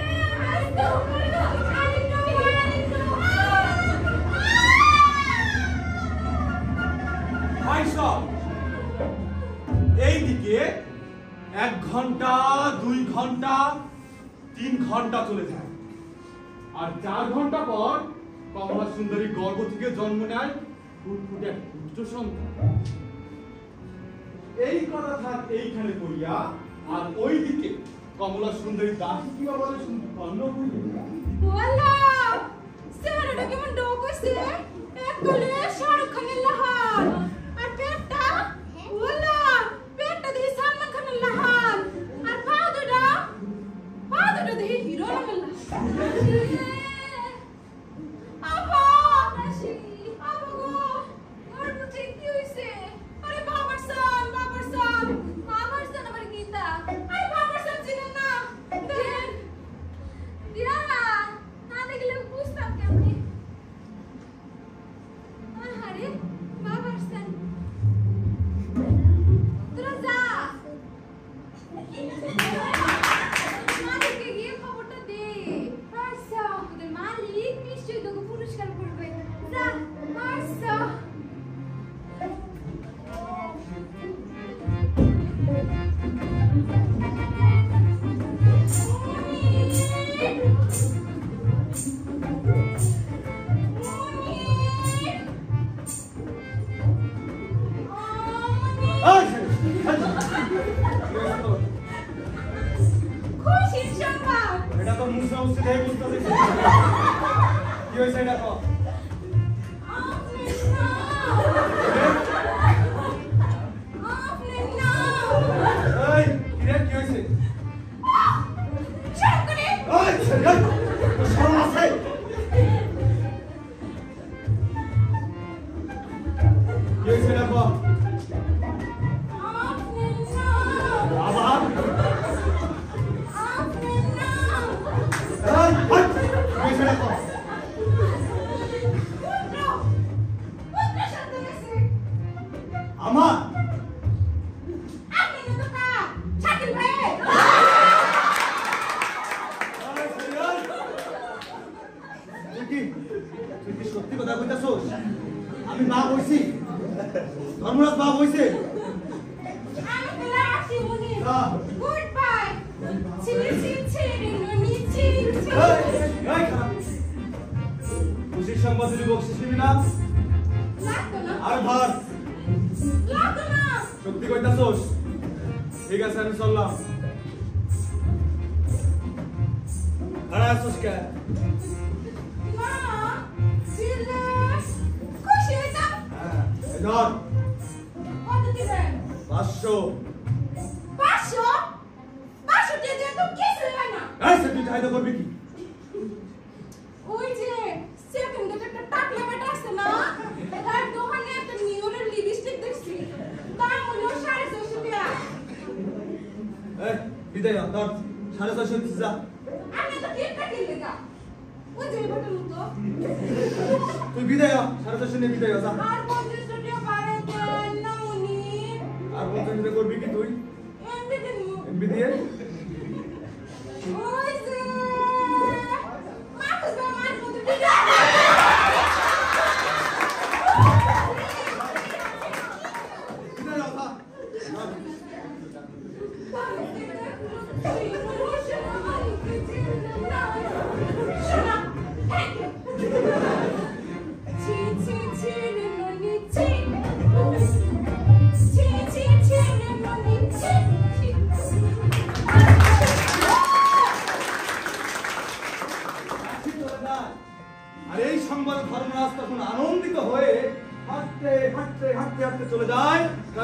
আস্তে এইদিকে 1 ঘন্টা 2 ঘন্টা 3 ঘন্টা চলে যায় আর 4 ঘন্টা পর কমলা সুন্দরী গর্ভ থেকে জন্ম নেয় ফুটফুটে পুত্র সন্তান। এই কথা থাক এইখানে করিয়া আর ওইদিকে কমলা সুন্দরী দাসী কিবা বলে শুনতে কর্ণ করিয়া ওয়াল্লাহ চেহারাটা কেমন ডক হইছে এক কোলে শাহরুখ খানের লাহান আর পেটটা ওয়াল্লাহ পেটটা দেখি সালমান খানের লাহান আর পা দুটা দেখি হিরো আলমের লাহান আপা আপা গো আর বুঝে কি হইছে আরে বাবার সান আবার গীতা আরে বাবার সান চিনেন না দেন দিরা না দেখলে বুঝতাম কেমনে আরে বাবার সান তোরা যা মালিককে গিয়ে খবরটা দে আচ্ছা তোদের মালিক নিশ্চয়ই তোকে পুরস্কার করবে যা আচ্ছা খুশির সংবাদ এটা তো মুসা উস্তে দেয় বুঝতে কি হয়েছে এটা কো এই কিরে কি হয়েছে এই ছেলে শরম আছে কি হয়েছে এটা কো আবার এই কি হয়েছে এটা কো আমার তুই কি সত্যি কথা কইতাছস? আমি বাপ হইছি, ধর্মরাজ বাপ হইছে। খুশির সংবাদ দিলি বকশিস নিবি না? আর ধর সত্যি কইতাছস? ঠিক আছে আমি চললাম। দাঁড়া আসছিস কে? ধর 500 এই সে তুই চাইতে করবি কি? ওই যে সেকেন্ড একটা টাকলা বেটা আছে না তার দোকানে একটা নিউরের লিপস্টিক দেখছি দাম হলো 450 টাকা এই বিদায় হ, ধর 650 দিছি যা। আমি তো কেকটা কিনতে গা ওই যে বেটার মতো তুই বিদায় হ, 650 নিয়ে বিদায় হ যা। আর 50 টাকা বাড়ে দেন না উনি আর 50 টাকা করবি কি তুই? এমনি দেন এমবি দিয়ে ওই যে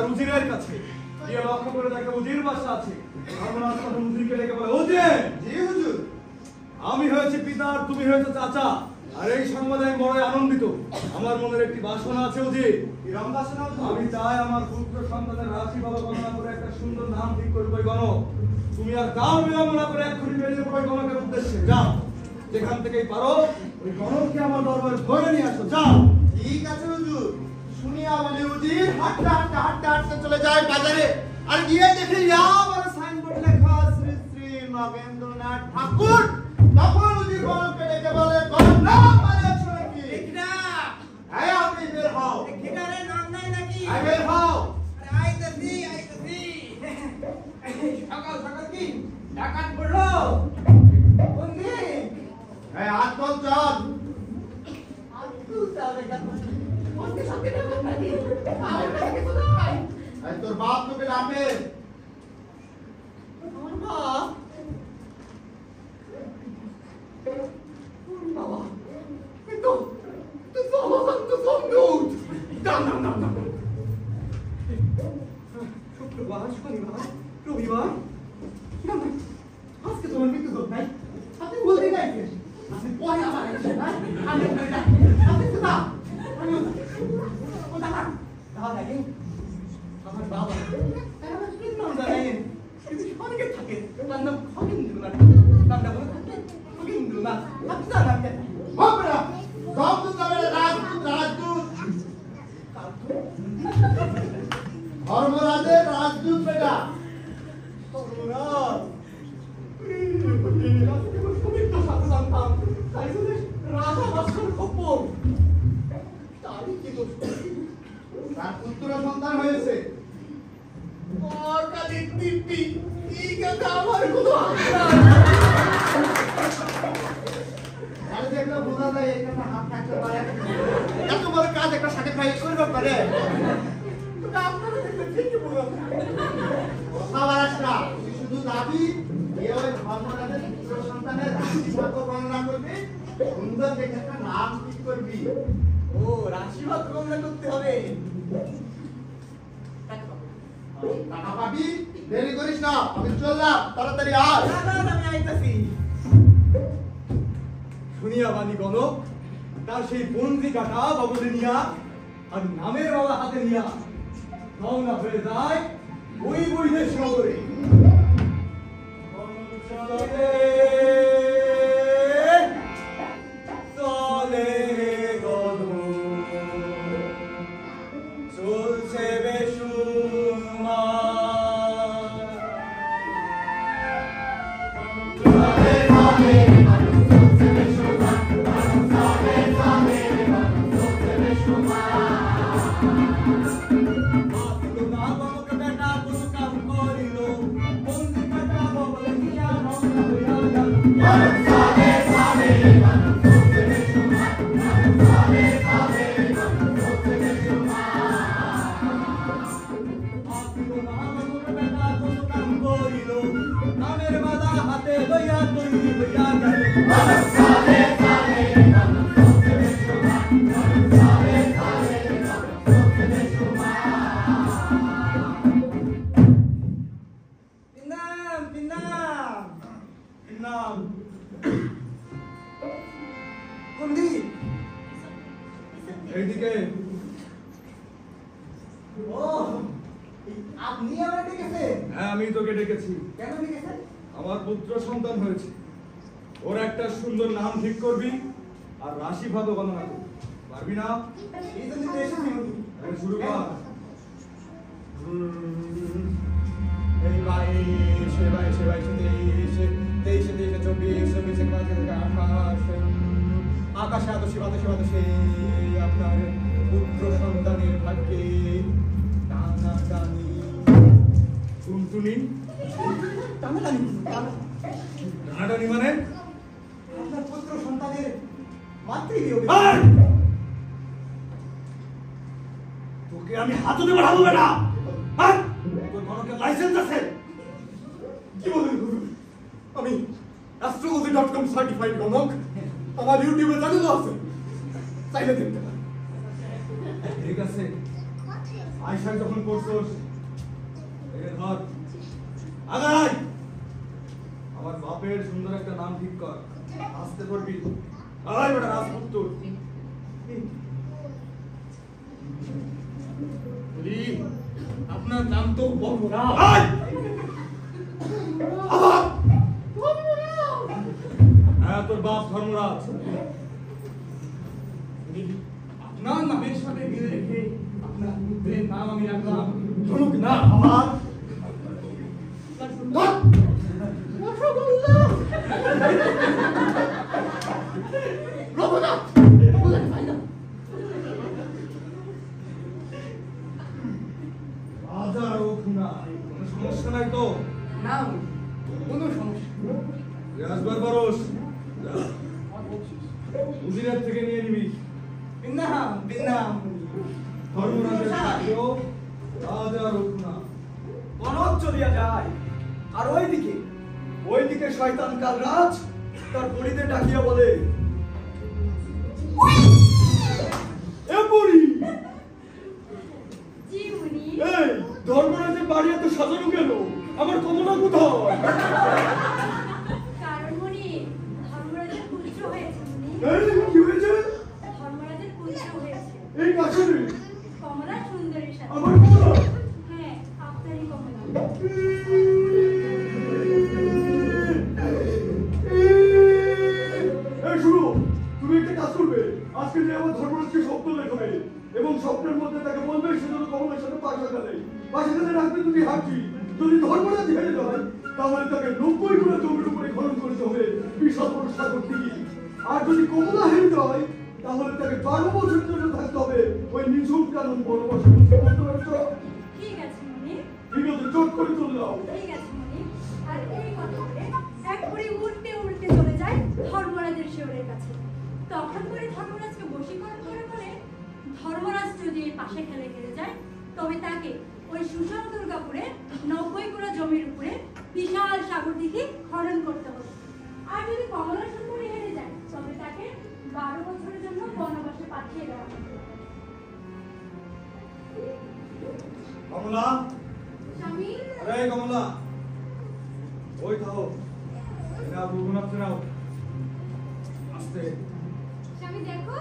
তার উজিরের কাছে গিয়ে লক্ষ্য করে দেখে উজির বাসা আছে। ধর্মরাজ তখন উজিরকে ডেকে বলে, উজির, জি হুজুর। আমি হয়েছি পিতা আর তুমি হয়েছে চাচা, আর এই সংবাদে আমি বড় আনন্দিত। আমার মনের একটি বাসনা আছে উজির। কিরম বাসনা হুজুর? আমি চাই আমার পুত্র সন্তানের রাশি ভালো গণনা করে একটা সুন্দর নাম ঠিক করবো গণক। তুমি আর কাল বিলম্ব না করে এক্ষুনি বেরিয়ে পড়ো গণকের উদ্দেশ্যে। যাও, যেখান থেকেই পারো ওই গণককে আমার দরবারে ধরে নিয়ে আসো। যাও। ঠিক আছে হুজুর। শুনিয়া বলি উজির হাঁটতে হাঁটতে হাঁটতে হাঁটতে চলে যায় বাজারে, আর গিয়ে দেখে আবার সাইনবোর্ড লেখা শ্রী শ্রী নগেন্দ্রনাথ ঠাকুর। তখন উজির গণককে ডেকে বলে, গণক নাম মারিয়াছ নাকি? হ্যাঁ, আপনি বের হও। হ্যাঁ, বের হও। হ্যাঁ, হাত তোল, চল। এই তোর বাপ তোকে ডাকে। শুক্রবার, শনিবার, রবিবার, আজকে তোমার মৃত্যু হোক নাই। আপনি বলতে চাইছেন আপনি পরে আবার আসছেন, না? আমি আপনি তো না, আমি ও দাদা দাদা দেখেন আমার বাবা আমার কি নাম জানেন? কিন্তু অনেকে থাকে তার নাম খগেন্দ্রনাথ, নামটা বলে থাকে খগেন্দ্রনাথ। আপনি জানেন হবে না, সব তো যাবে রাজদূত, রাজদূত। ধর্মরাজের রাজদূত বেটা। ধর্মরাজ পবিত্র সাথে জানতাম তাই শুনে রাজা বাসর খপ্পর তারই কি দোষ? তার পুত্র সন্তান হয়েছে। কাজের দিব্যি এই কাজে আমার কোনো হাত নাই। আর যেগুলো বোঝা যায় এখানে হাত থাকতে পারে, এত বড় কাজ একটা সাথে খাই করবে পারে। আপনারা দেখলে ঠিকই বলুন। কথা বাড়াস না, তুই শুধু দাবি এ ওই ধর্মরাজের পুত্র সন্তানের রাশি ভাগ্য গণনা করবি, সুন্দর দেখে একটা নাম ঠিক করবি। ও রাশিবাদ গণনা করতে হবে। টাকা পাবি, দেরি করিস না, আমি চললাম, তাড়াতাড়ি আয়। আমি আইতাছি। শুনিয়া বাণী গণক তার সেই পঞ্জিকাটা বাবুলে নিয়া আর নামের বাবা হাতে নিয়া রওনা হয়ে যায় ওই বৈদেশ নগরে। চলে চলে গণক, চলছে বেসুমার। এইদিকে আপনি আমার ডেকেছেন? হ্যাঁ, আমি তোকে ডেকেছি। কেন ডেকেছেন? আমার পুত্র সন্তান হয়েছে, ওর একটা সুন্দর নাম ঠিক করবি আর রাশি ভালো গণনা করবি। পারবি না? এই জন্য তো এসেছি উনি। আরে শুরু কর। এই বাইশে বাইশে বাইশে তেইশে তেইশে তেইশে চব্বিশ চব্বিশে আকাশে আদর্শে বাতাসে বাতাসে আপনার পুত্র সন্তানের ভাগ্যে টানাটানি টুনটুনি টানাটানি টানাটানি মানে? আপনার পুত্র সন্তানের মাতৃবিয়োগ। এই! তোকে আমি হাতুড়ে বাড়াবো না। হ্যাঁ, তোর গণকের লাইসেন্স আছে? কি বলেন হুজুর? আমি astrology.com সার্টিফাইড গণক। আমার ইউটিউবে চ্যানেল আছে, চাইলে দেখতে পারেন। ঠিক আছে, আইসা যখন করছস এই ধর আগাই আমার বাপের সুন্দর একটা নাম ঠিক কর আসতে করবি আয় বেটা রাজপুত্র বলি আপনার নাম তো বর্মরা আয় আবার হ্যাঁ তোর বাপ ধর্মরাজ আপনার নামের সাথে মিলে রেখে আপনার পুত্রের নাম আমি রাখলাম ধনুক না আমার রাজা রঘুনা কোনো সমস্যা নাই তো না কোনো সমস্যা আসবার পারোস উজিরের থেকে নিয়ে নিবি বিন্নাম বিন্নাম ধর্মরাজের সাথেও রাজা রঘুনা কনক চলিয়া যায় আর ওইদিকে শয়তান কালরাজ তার পরিদের ডাকিয়া বলে এ পরি জি মুনি। এই ধর্মরাজের বাড়ি এত সাজানো কেন আমার কমলা কোথায় কারণ মুনি ধর্মরাজের পুত্র হয়েছে মুনি। এই কি হয়েছে ধর্মরাজের পুত্র হয়েছে এই কাছারে কমলা সুন্দরীর সাথে। আমার কমলা হ্যাঁ আপনারই কমলা। এই শুনো তুমি একটা কাজ করবে আজকে যে আমার ধর্মরাজকে স্বপ্ন দেখাবে এবং স্বপ্নের মধ্যে তাকে বলবে সে যেন কমলের সাথে পাশা খেলে রাখবে তুমি হাঁটছি যদি ধর্মরাজ হেরে যায় তাহলে তাকে 90 গুণা জমির উপরে খনন করতে হবে বিশাল বড় সাগর থেকে আর যদি কমলা হেরে যায় তাহলে তাকে 12 বছর জন্য থাকতে হবে ওই নিঝুম কানুন বনবাসে বলতে পারছো ঠিক আছে মুনি। ঠিক আছে চট করে চলে যাও ঠিক আছে মুনি। আর এই কথা বলে এক বুড়ি উল্টে উল্টে চলে যায় ধর্মরাজের শিয়রের কাছে। তখন করে ধর্মরাজকে বশীকরণ করে বলে ধর্মরাজ যদি পাশে খেলে হেরে যায় তবে তাকে ওই সুশান্ত দুর্গাপুরে 90 গুণা জমির উপরে বিশাল সাগর দিকে খনন করতে হবে। আর যদি কমলা সুন্দরী হেরে যায় তবে তাকে 12 বছরের জন্য বনবাসে পাঠিয়ে দেওয়া হবে। কমলা স্বামী আরে কমলা ওই থাও এরা রঘুনাথ নাও আস্তে স্বামী দেখো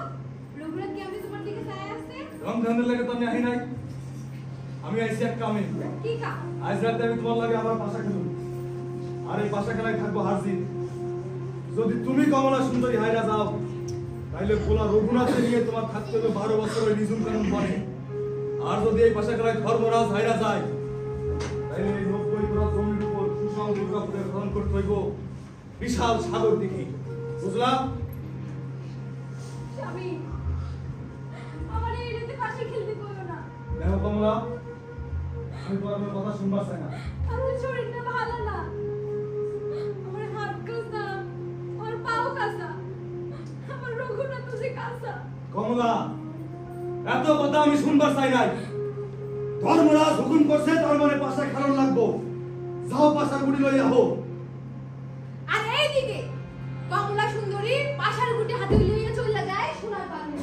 রঘুনাথ কি আমি তোমার দিকে চায় আছে? রমজানের লাগে তো আমি আহি নাই আমি আইছি এক কামে কি কা? আজ রাতে আমি তোমার লাগে আমার পাশা খেলুম আর এই পাশা খেলায় থাকবো হারজিত যদি তুমি কমলা সুন্দরী হাইরা যাও তাইলে পোলা রঘুনাথকে নিয়ে তোমার থাকতে হবে 12 বছর ওই নিঝুম কানুন বনে আর যদি এই পাশা খেলায় ধর্মরাজ হাইরা যায় তাইলে এই 90 গুণা জমির উপর সুশান্ত দুর্গাপুরের খনন করতে হইব বিশাল সাগর দিকে বুঝলাম স্বামী আমার এই রাতে পাশে খেলতে কইও না। দেখো কমলা আমি তোমার কথা শুনবার চাই না আমার শরীরটা ভালো না। আমার হাত কাঁসা, আমার পাও কাঁসা, আমার রঘুনাথ যে কাঁসা। কমলা এত কথা আমি শুনবার চাই নাই ধর্মরাজ হুকুম করছে তার মানে পাশা খেলন লাগবো যাও পাশার গুড়ি লইয়া হো আর এইদিকে কমলা সুন্দরী পাশার গুটি হাতে লইয়া চলে যায় সোনার বাগানে।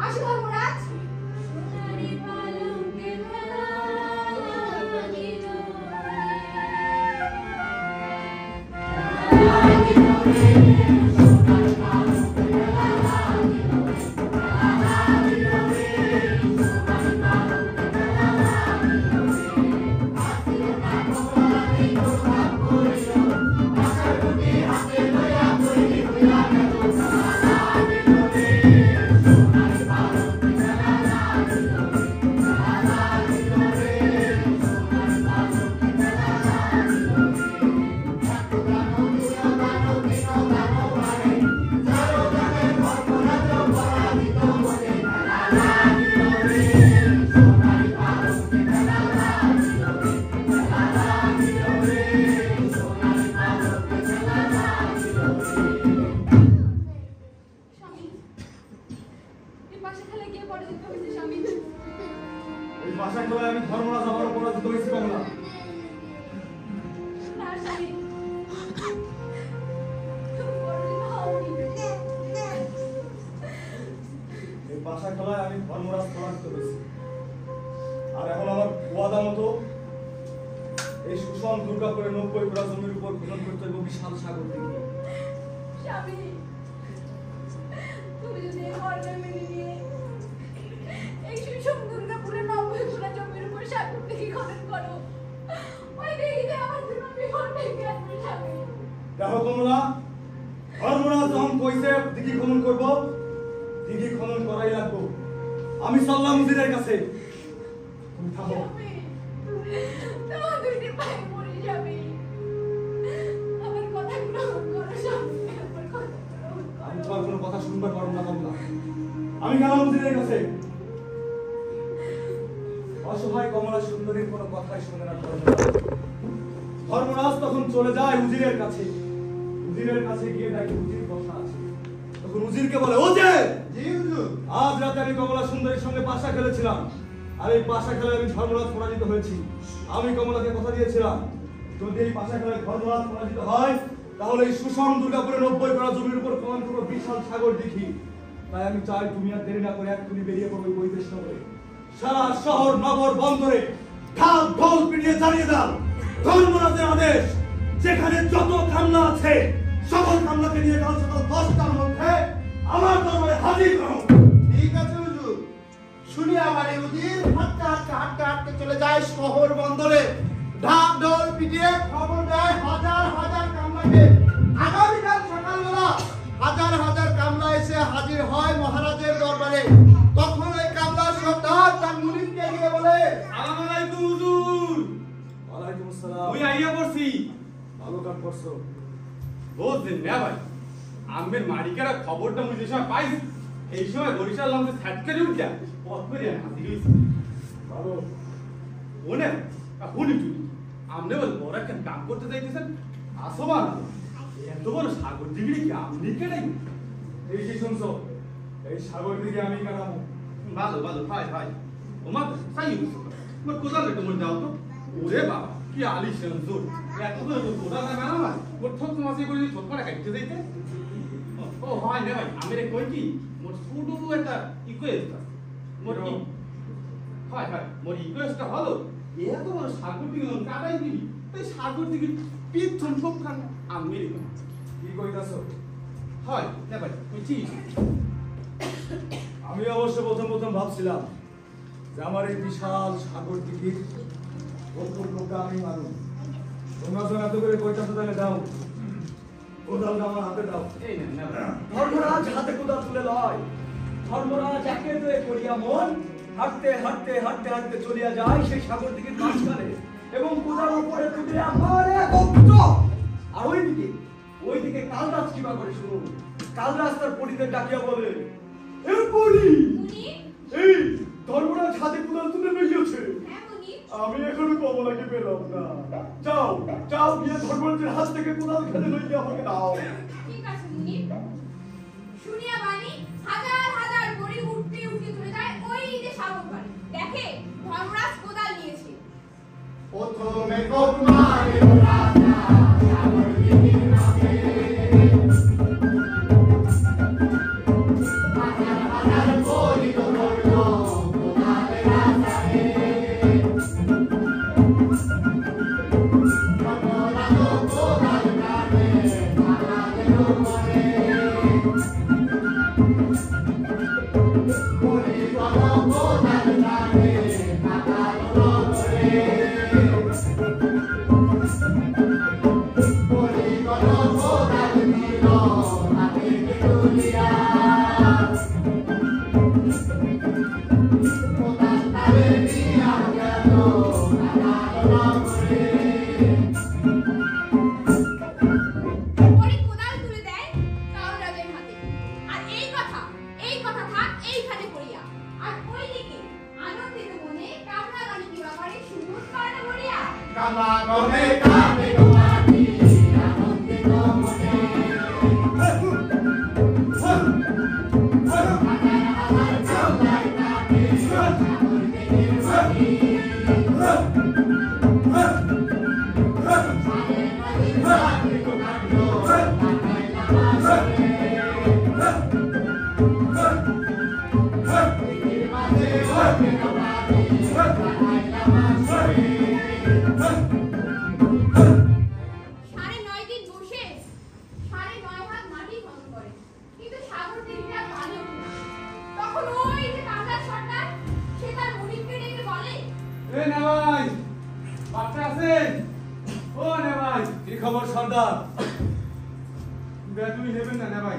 আসো ধর্মরাজ। সোনারি পালঙ্কে ভেলা লাগিল স্বামী এই পাশে খেলে গিয়ে পড়ে যেতে হবে স্বামী। এই পাশা খেলায় আমি ধর্মরাজ আমার অপরাজিত হয়েছি কমলা না স্বামী খেলায় আমি ধর্মরাজ পরাজিত হয়েছি। আর এখন আমার ওয়াদা মতো এই সুষম দুর্গাপুরে 90 বিঘা জমির উপর খনন করতে হবে বিশাল সাগর দিঘি। স্বামী, তুমি যদি এই অর্ডার মেনে নিয়ে এই সুষম দুর্গাপুরে 90 বিঘা জমির উপর সাগর দিঘি খনন করো, ওই দিঘিতে আমার জন্য বিপদ ডেকে আসবে স্বামী। দেখো কমলা, ধর্মরাজ যখন কইছে দিঘি খনন করবো, দিঘি খনন করাই লাগবো। আমি সাল্লাম উজিরের কাছে। তুমি থাকো। স্বামী, তোমার দুইটির পায়ে পড়ে যাবে। আমার কথা গ্রহণ করো স্বামী, আমার কথা গ্রহণ আমি করো। তোমার কোনো কথা শুনতে পারবো না কমলা। আমি গেলাম উজিরের কাছে। অসহায় কমলা সুন্দরীর কোনো কথাই শুনে না ধর্মরাজ। ধর্মরাজ তখন চলে যায় উজিরের কাছে। উজিরের কাছে গিয়ে দেখে উজির বসা আছে। তখন উজিরকে বলে, ও যে জি হুজুর। আজ রাতে আমি কমলা সুন্দরীর সঙ্গে পাশা খেলেছিলাম। আর এই পাশা খেলায় আমি ধর্মরাজ পরাজিত হয়েছি। আমি কমলাকে কথা দিয়েছিলাম, যদি এই পাশা খেলায় ধর্মরাজ পরাজিত হয়, তাহলে এই সুষম দুর্গাপুরে 90 বিঘা জমির উপর খনন করবো বিশাল সাগর দিঘি। তাই আমি চাই তুমি আর দেরি না করে এক্ষুনি বেরিয়ে পড়ো ওই বৈদেশ নগরে। সারা শহর নগর বন্দরে ঢাক ঢোল পিটিয়ে জানিয়ে দাও, ধর্মরাজের আদেশ, যেখানে যত কামলা আছে সকল কামলাকে নিয়ে কাল সকাল 10টার মধ্যে আমার দরবারে হাজির করো। ঠিক আছে হুজুর। শুনি আমার এই উজির হাঁটতে হাঁটতে হাঁটতে হাঁটতে চলে যায় শহর বন্দরে। ঢাক ঢোল পিটিয়ে খবর দেয় হাজার হাজার কামলাকে। আগামীকাল সকালবেলা হাজার হাজার কামলা এসে হাজির হয় মহারাজের দরবারে। তখন ওই কামলার সর্দার তার মুরিদকে গিয়ে বলে, আসসালামু আলাইকুম হুজুর। ওয়ালাইকুম আসসালাম। ওই আইয়া পড়ছি। ভালো কাজ করছো। বুঝলেন না ভাই, আমের মালিকেরা খবরটা মুই যে সময় পাইছি, এই সময় বরিশাল লঞ্চে ছাটকারি উঠা পথ করে হাজির হয়েছি। ভালো। ওনে শুনি তুই আমনে বল বড় একটা কাম করতে যাইতেছেন, আসো বা না, এত বড় সাগর দিঘি কি আপনি কেনাই? এই যে শুনছো, এই সাগর দিকে আমি কাটাবো। ভালো ভালো, ভাই ভাই ওমা সাই হইছে। মোর কোদাল একটু মন দাও তো। ওরে বাবা কি আলিশান জোর, এত বড় কোদাল না না ভাই, মোর ঠোক মাসি করে ঠোক করে কাটতে যাইতে। ও হয় না ভাই, আমি রে কই কি মোর ছোট একটা ইকুয়েস্ট আছে। মোর কি হয় হয়, মোর ইকুয়েস্টটা হলো এত বড় সাগর দিঘি কাটাই দিবি, এই সাগর দিঘি পিছন সব খান আমি কি কইতাছো? হয় না ভাই বুঝছি। আমি অবশ্য প্রথম প্রথম ভাবছিলাম যে আমার এই বিশাল সাগর দিঘির কর্তব্যটা আমি মানু। তোমরা তো এত করে কইতাছো, তাহলে দাও কোদালটা আমার হাতে দাও। এই না না ভাই, ধর্মরাজ হাতে কোদাল তুলে লয়। ধর্মরাজ একে দুয়ে করিয়া মন হাঁটতে হাঁটতে হাঁটতে হাঁটতে চলিয়া যায় সেই সাগর দিঘির মাঝখানে, এবং কোদাল উপরে তুলিয়া মারে বক্র। আর ওইদিকে কালরাজ কিবা করে শুনুন। কালরাজ তার পরিদের ডাকিয়া বলে, এ পরি, মুনি, এই ধর্মরাজ হাতে কোদাল তুলে লইয়াছে। হ্যাঁ মুনি। আমি এখনো কমলাকে পেলাম না। যাও যাও গিয়ে ধর্মরাজের হাত থেকে কোদাল খেলে লইয়া আমাকে দাও। ঠিক আছে মুনি। শুনিয়া বাণী হাজার হাজার গড়ি উঠতে উঠতে চলে যায় ওই যে সাগর পাড়ে। দেখে ধর্মরাজ কোদাল নিয়েছে। প্রথমে কোমারে রাজা সাগর দিঘির মাঝে। হাজার হাজার গড়ি ধরল কোমারে রাজারে। ধর্মরাজ কোদাল কাঁধে কাঁধের উপরে। গড়ি গেল কোদাল কাঁধে কাঁধের উপরে। গড়ি গেল কোদাল নিল হাতে তুলিয়া। কোদাল তারে নিয়া গেল কাঁধের উপরে। ওই কোদাল তুলে দেয় কালরাজের হাতে। আর এই কথা থাক এইখানে পড়িয়া। আর ওইদিকে আনন্দিত মনে কামরা গানে কিবা করে সুর পাড়া বলিয়া। কামা গনে কামে গোমাটি আনন্দিত মনে। হাজার হাজার কামলাই কাটে সাগর দিঘির মাঝি। সারে নদীর পাড়ে কাটল কাটাইলা বাসরে। 9.5 দিন বসে 9.5 হাত মাটি খনন করে, কিন্তু সাগর দিঘিটা ভালো না। তখন ওই যে কামলা সর্দার সে তার মুনিবকে ডেকে বলে, এ নেভাই বাচ্চা আছেন? ও নেভাই, কি খবর সর্দার? বেদুই নেবেন না নেভাই,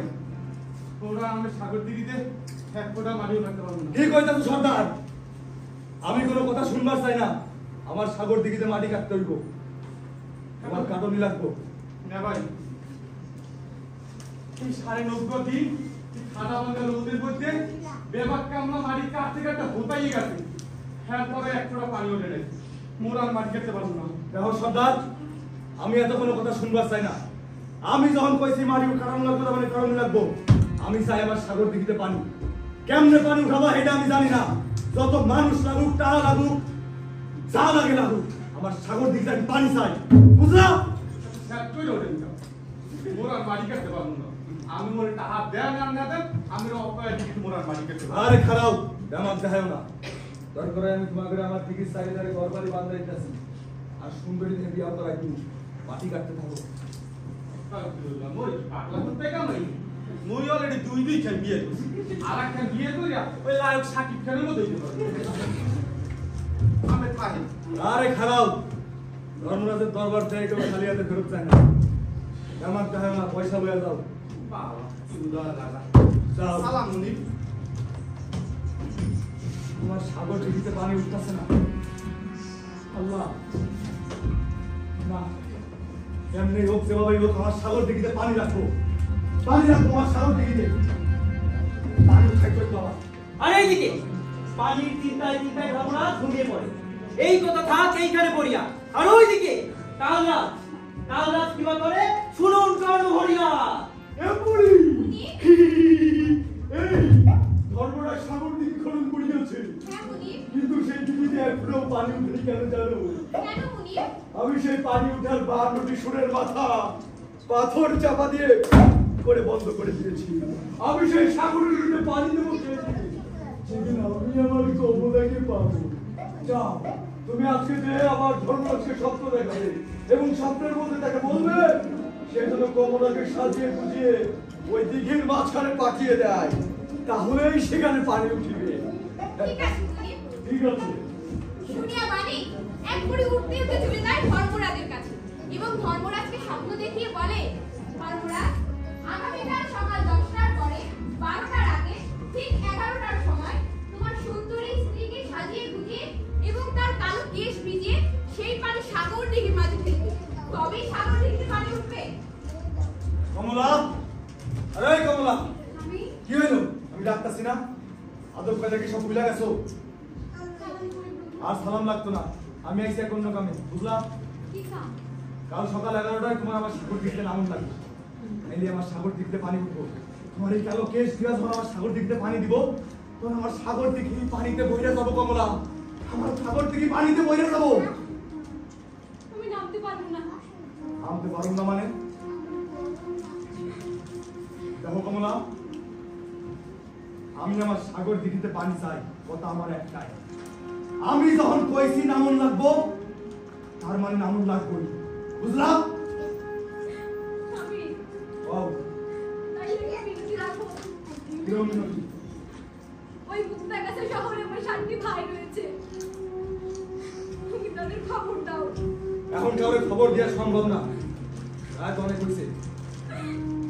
ওরা আমি সাগর দিঘিতে এক ফোঁটা মাটিও রাখতে পারবো না। কি কইতাছ সর্দার? আমি কোনো কথা শুনবার চাই না। আমার সাগর দিঘিতে মাটি কাটতে হইব, আমার কাটনি লাগবো। নেভাই এই 9.5 দিন খানা বান্ধা রোদের মধ্যে বেবাক কামলা মাটি কাটতে কাটতে হোতাই গেছে, হ্যাঁ পরে এক ফোঁটা পানি ওঠে নেই, মোর আর মাটি কাটতে পারবো না। দেখো সর্দার, আমি এত কোনো কথা শুনবার চাই না। আমি যখন কইছি মাটি কারণ লাগবো, তার মানে কারণ লাগবো। আমি চাই আমার সাগর দিঘিতে পানি। কেমনে পানি উঠাবো এটা আমি জানি না। যত মানুষ লাগুক, টাকা লাগুক, যা লাগে লাগুক, আমার সাগর দিঘিতে আমি পানি চাই, বুঝলা? স্যার তুই ওঠেন না, মোর আর মাটি কাটতে পারবো না। আমি মোর টাকা দেন আর না দেন, আমি অপায় দিকে মোর আর মাটি কাটতে পারবো না। আরে খারাপ আমার দেখাও না। দরকার আমি তোমাকে আমার দিঘির চারিধারে ঘরবাড়ি বান্ধা দিতেছি, আর সুন্দরী দিয়ে বিয়া করাই তুমি মাটি কাটতে থাকো। মই পাগলা করতে কেন নাই? মই অলরেডি 2 খান বিয়ে করছি, আর একটা বিয়ে করিয়া ওই লায়ক সাকিব খানের মতো হইতে পারবো। আমি খাই আরে খারাপ, ধর্মরাজের দরবার থেকে কেউ খালি হাতে ফেরত চায় না। আমার দেখাও না, পয়সা লইয়া যাও। বাবা সুন্দর লাগা। যাও। সালাম মুনিব। তোমার সাগর দিঘিতে পানি উঠতেছে না। আল্লাহ না, এমনি হোক যেভাবেই হোক আমার সাগর দিঘিতে পানি রাখবো, পানি রাখবো আমার সাগর দিঘিতে। পানি উঠাইতে হইতো আমার। আর এইদিকে পানির চিন্তায় চিন্তায় ভাবনা ঘুমিয়ে পড়ে। এই কথা থাক এইখানে পড়িয়া। আর ওইদিকে কালরাত কিবা করে শুনুন কর্ণ হরিয়া। এমনি মুনিব, এই ধর্মরাজ সাগর দিঘি খনন করিয়াছে, হ্যাঁ মুনিব, কিন্তু সেই দিঘিতে এখনো পানি উঠেনি কেন জানো? কেন মুনিব? আমি সেই পানি উঠার 52টি সুরের মাথা পাথর চাপা দিয়ে করে বন্ধ করে দিয়েছি। আমি সেই সাগরের দিকে পানি দেবো সেদিন আমি আমার কমলাকে পাবো। যাও তুমি আজকে যে আমার ধর্মরাজকে স্বপ্ন দেখাবে এবং স্বপ্নের মধ্যে তাকে বলবে সে যেন কমলাকে সাজিয়ে গুজিয়ে ওই দিঘির মাঝখানে পাঠিয়ে দেয়, তাহলেই সেখানে পানি উঠিবে। ঠিক আছে মুনিব। ঠিক আছে। শুনিয়া বাণী এক করে উঠতে উঠতে চলে যায় ধর্মরাজের কাছে এবং ধর্মরাজকে স্বপ্ন দেখিয়ে বলে, ধর্মরাজ, আগামীকাল সকাল 10টার পরে 12টার আগে ঠিক 11টার সময় তোমার সুন্দরী স্ত্রীকে সাজিয়ে গুজিয়ে এবং তার কালো কেশ ভিজিয়ে সেই পানি সাগর দিঘির মাঝে ফেলবে, তবেই সাগর দিঘিতে পানি উঠবে। কমলা, আরে কমলা, আমি কি হইলো? আমি ডাকতাছি না? আদব কায়দা কি সব ভুলে গেছো? আর সালাম লাগতো না, আমি আইছি এক অন্য কামে, বুঝলা? কি কাম? কাল সকাল 11টায় তোমার আমার সাগর দিকতে নামন লাগবে, নাইলে আমার সাগর দিকতে পানি উঠবো। তোমার এই কালো কেশ দিয়া যখন আমার সাগর দিকতে পানি দিব, তখন আমার সাগর দিকে পানিতে বইরে যাবো কমলা, আমার সাগর দিকে পানিতে বইরে যাবো। আমি নামতে পারবো না। নামতে পারবো না মানে? দেখো কমলা, আমি আমার সাগর দিঘিতে পানি চাই, কথা আমার একটাই। আমি যখন কইছি নামন লাগবো, তার মানে নামন লাগবই, বুঝলাম? আমি ও তাইলে কি বিরতি রাখো? কিরম মিনতি? ওই মুক্তাগাছা শহরে আমার 7টি ভাই রয়েছে, তুমি তাদের খবর দাও। এখন কাউরে খবর দেওয়া সম্ভব না, রাত অনেক হয়েছে।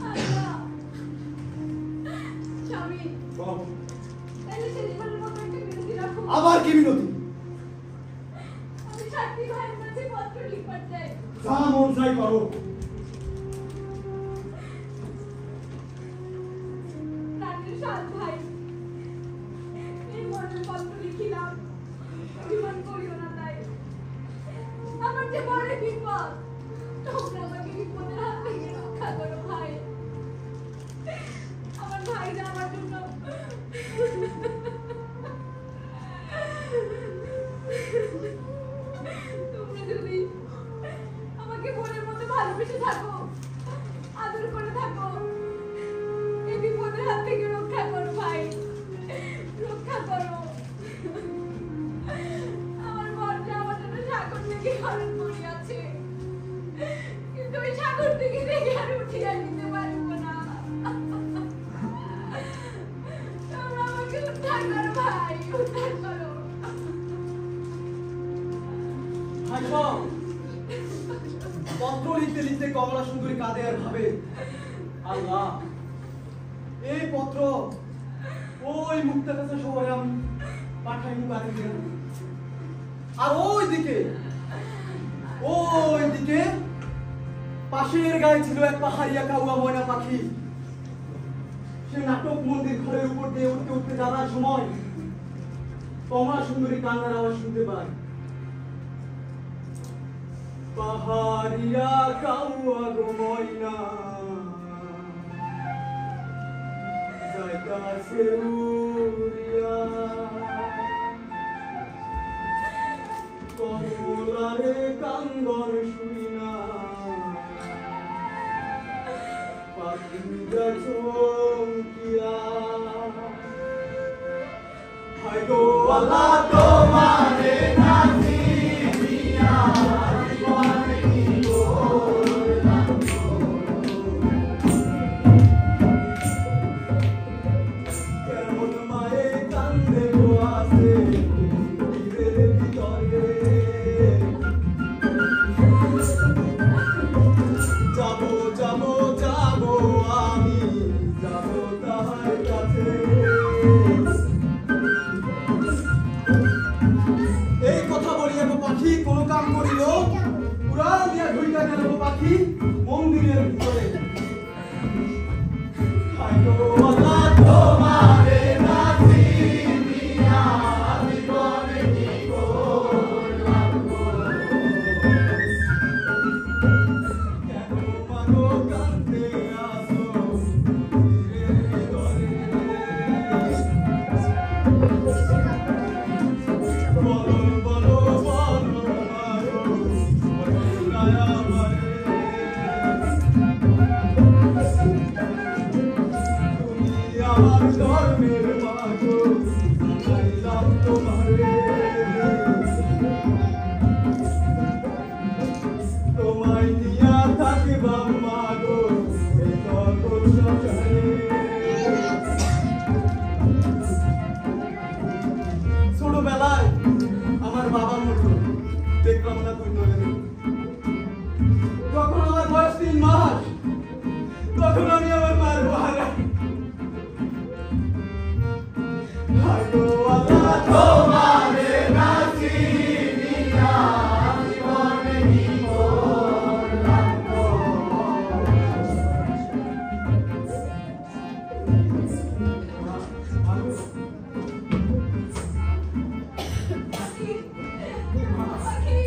আল্লাহ, স্বামী, বল, তাইলে শেষবারের মতো একটা বিরতি রাখো। আবার কি মিনতি? আমি 7টি ভাইয়ের কাছে পত্র লিখবার চাই। যা মন চাই করো। রাতের 7 ভাই, এই মর্মে পত্র লিখিলাম, অভিমান করিও না তাই। আমার যে বড় বিপদ, তোমরা আমাকে বিপদের হাত থেকে রক্ষা করো ভাই। আমার ভাইরা আমার জন্য তোমরা যদি আমাকে বোনের মতো ভালোবেসে থাকো, আদর করে থাকো, এই বিপদের হাত থেকে রক্ষা করো ভাই, রক্ষা করো। থেকে দেখে আর উঠিয়ে নিতে পারবো না। তোমরা আমাকে উদ্ধার করো ভাই, উদ্ধার করো। ভাই সব পত্র লিখতে লিখতে কমলা সুন্দরী কাঁদে আর ভাবে, আল্লাহ এই পত্র ওই মুক্তাগাছা শহরে আমি পাঠাইনি পাঠিয়ে দিলাম। আর ওই দিকে পাশের গায়ে ছিল এক পাহাড়িয়া কাউয়া ময়না পাখি। সে নাটক মন্দির ঘরের উপর দিয়ে উঠতে উঠতে যাওয়ার সময় কমলা সুন্দরী কান্নার আওয়াজ শুনতে পায়। পাহাড়িয়া কাউয়া গো ময়না যাইতাছে উড়িয়া, কমলারে কান্দন শুইনা পাখিটা চমকিয়া। হায় গো আল্লাহ তোমারে নাচিয়া জীবনে কি করলাম কেমন মায়ে কান্দে গো আছে বুকের ভিতরে। যাবো যাবো যাবো আমি যাবো তাহার কাছে। এই কথা বলিয়া পাখি কোন কাম করিল, উড়াল দিয়া ঢুইকা গেল পাখি মন্দিরের ভিতরে। হায় গো আল্লাহ তোমারে নাচিয়া জীবনে কি করলাম গো, কেন মাগো কান্দে আসো মন্দিরের ভিতরে। বলো বলো বলো মাগো বলো আমারে, তুমি আমার ধর্মের মাগো জানাইলাম তোমারে। তোমায় নিয়া থাকিবাম মাগো এই সকল সংসারে। ছোটবেলায় আমার বাবার মতো দেখলাম না তুই নয়। যখন আমার বয়স 3 মাস তখন আমি আমার মায়ের হারাই। হায় গো আল্লাহ তোমারে নাচিয়া জীবনে কি করলাম গো। পাখি, পাখি,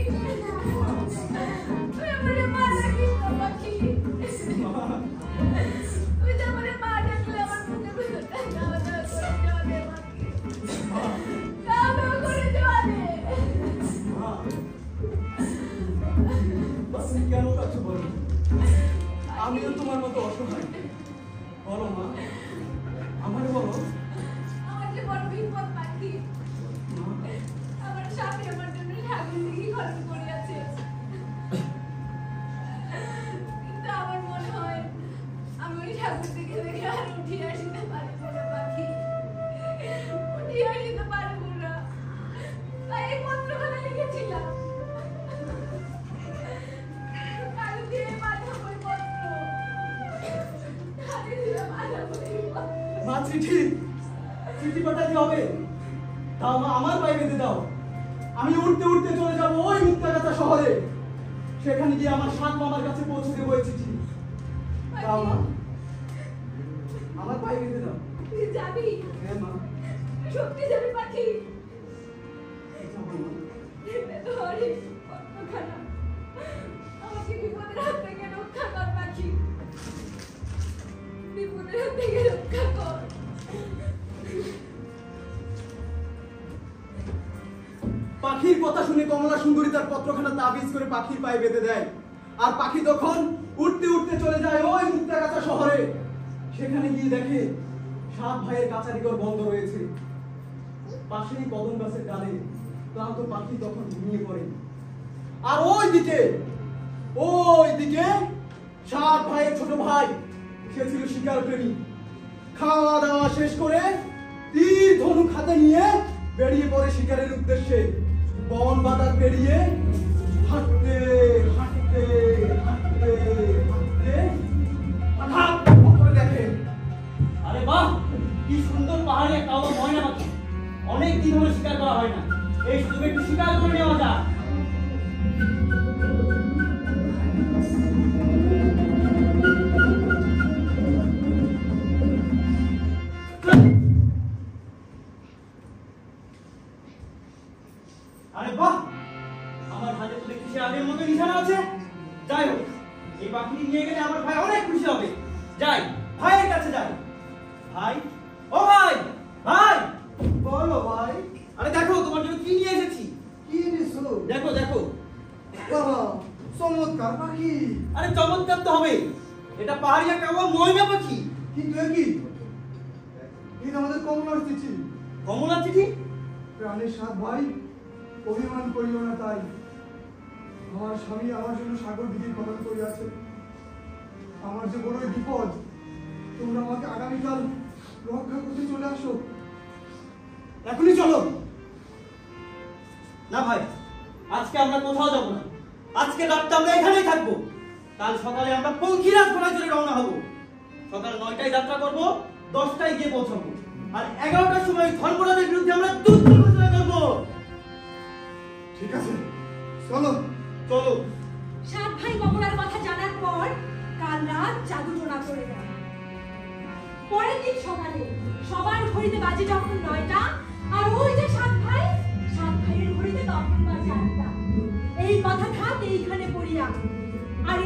তুই আমারে মা ডাকিস না পাখি। তুই যে আমারে মা ডাকলে আমার মুখে ভিতরটা দাওয়া দাওয়া করে দেওয়া দে পাখি। দাওয়া দাওয়া করে দেওয়া দে। বাসি কেন কাছে বলো, আমিও তোমার মতো অসহায়। বলো মা, আমারে বলো। আমার যে বড় বিপদ পাখি। আমার সাথে আমার জন্য ঠাকুর দিকে খরচ করিয়াছে। কিন্তু আমার মনে হয় আমি ওই ঠাকুর দিকে দেখে আর উঠিয়ে আসতে পারবো না পাখি, উঠিয়ে আসতে পারবো না। তাই এই পত্রখানা লিখেছিলাম, কালি দিয়ে পাঠাবো এই পত্র, কালি দিয়ে পাঠাবো এই পত্র। মা চিঠি চিঠি পাঠাতে হবে, দাও মা আমার পায়ে বেঁধে দাও। আমি উঠতে উঠতে চলে যাব ওই মুক্তাগাছা শহরে, সেখানে গিয়ে আমার 7 মামার কাছে পৌঁছে দেবো এই চিঠি। দাও মা আমার পায়ে বেঁধে দাও। তুই যাবি? হ্যাঁ মা সত্যি যাবি পাখি? যাবো মা। এটা তো অনেক পত্রখানা, আমাকে বিপদের হাত থেকে রক্ষা কর পাখি, বিপদের হাত থেকে রক্ষা কর। পাখির কথা শুনে কমলা সুন্দরী তার পত্রখানা তাবিজ করে পাখির পায়ে বেঁধে দেয়। আর পাখি তখন উঠতে উঠতে চলে যায় ওই মুক্তাগাছা শহরে। সেখানে গিয়ে দেখে 7 ভাইয়ের কাছারিঘর বন্ধ রয়েছে। পাশেই কদম গাছের ডালে ক্লান্ত পাখি তখন ঘুমিয়ে পড়ে। আর ওই দিকে সাত ভাইয়ের ছোট ভাই, সে ছিল শিকার প্রেমী। খাওয়া দাওয়া শেষ করে তীর ধনুক হাতে নিয়ে বেরিয়ে পড়ে শিকারের উদ্দেশ্যে। বন বাদার পেরিয়ে হাঁটতে হাঁটতে হাঁটতে হাঁটতে হঠাৎ করে দেখে, আরে বাহ, কি সুন্দর পাহাড়ে কালো ময়না পাখি। অনেক দিন হলো শিকার করা হয় না, এই সুযোগে একটু শিকার করে নেওয়া যাক। আরে বাহ, আমার হাতে তো দেখছি সে আগের মতো নিশানা আছে। যাই হোক, এই পাখিটি নিয়ে গেলে আমার ভাই অনেক খুশি হবে। যাই, ভাইয়ের কাছে যাই। ভাই, ও ভাই, ভাই, বলো ভাই, আরে দেখো তোমার জন্য কি নিয়ে এসেছি। কি এনেছো? দেখো দেখো। বাবা, চমৎকার পাখি। আরে চমৎকার তো হবে, এটা পাহাড়িয়া কাওয়া ময়না পাখি। কিন্তু এ কি? এটা আমাদের কমলার চিঠি। কমলা চিঠি? প্রাণের সাত ভাই, অভিমান করিও না তাই। আমার স্বামী আমার জন্য সাগর দিঘির খনন করিয়াছে। আমার যে বড়ই বিপদ, তোমরা আমাকে আগামীকাল রক্ষা করতে চলে আসো। এখনই চলো। না ভাই, আজকে আমরা কোথাও যাব না। আজকে রাতটা আমরা এখানেই থাকবো। কাল সকালে আমরা পঙ্খিরাজ ঘোড়ায় চড়ে রওনা হব। সকাল 9টায় যাত্রা করব, 10টায় গিয়ে পৌঁছাবো। আর 11টার সময় ধর্মরাজের বিরুদ্ধে আমরা যুদ্ধ ঘোষণা করব। ঠিক আছে, চলো। চলো। সাত ভাই কমলার কথা জানার পর কাল রাত জাদু টোনা করে দেয়। পরের দিন সকালে সবার ঘড়িতে বাজে যখন 9টা, আর ওই যে সাত ভাইয়ের ঘড়িতে তখন বাজে 8টা। এই কথা থাক এইখানে পড়িয়া। আর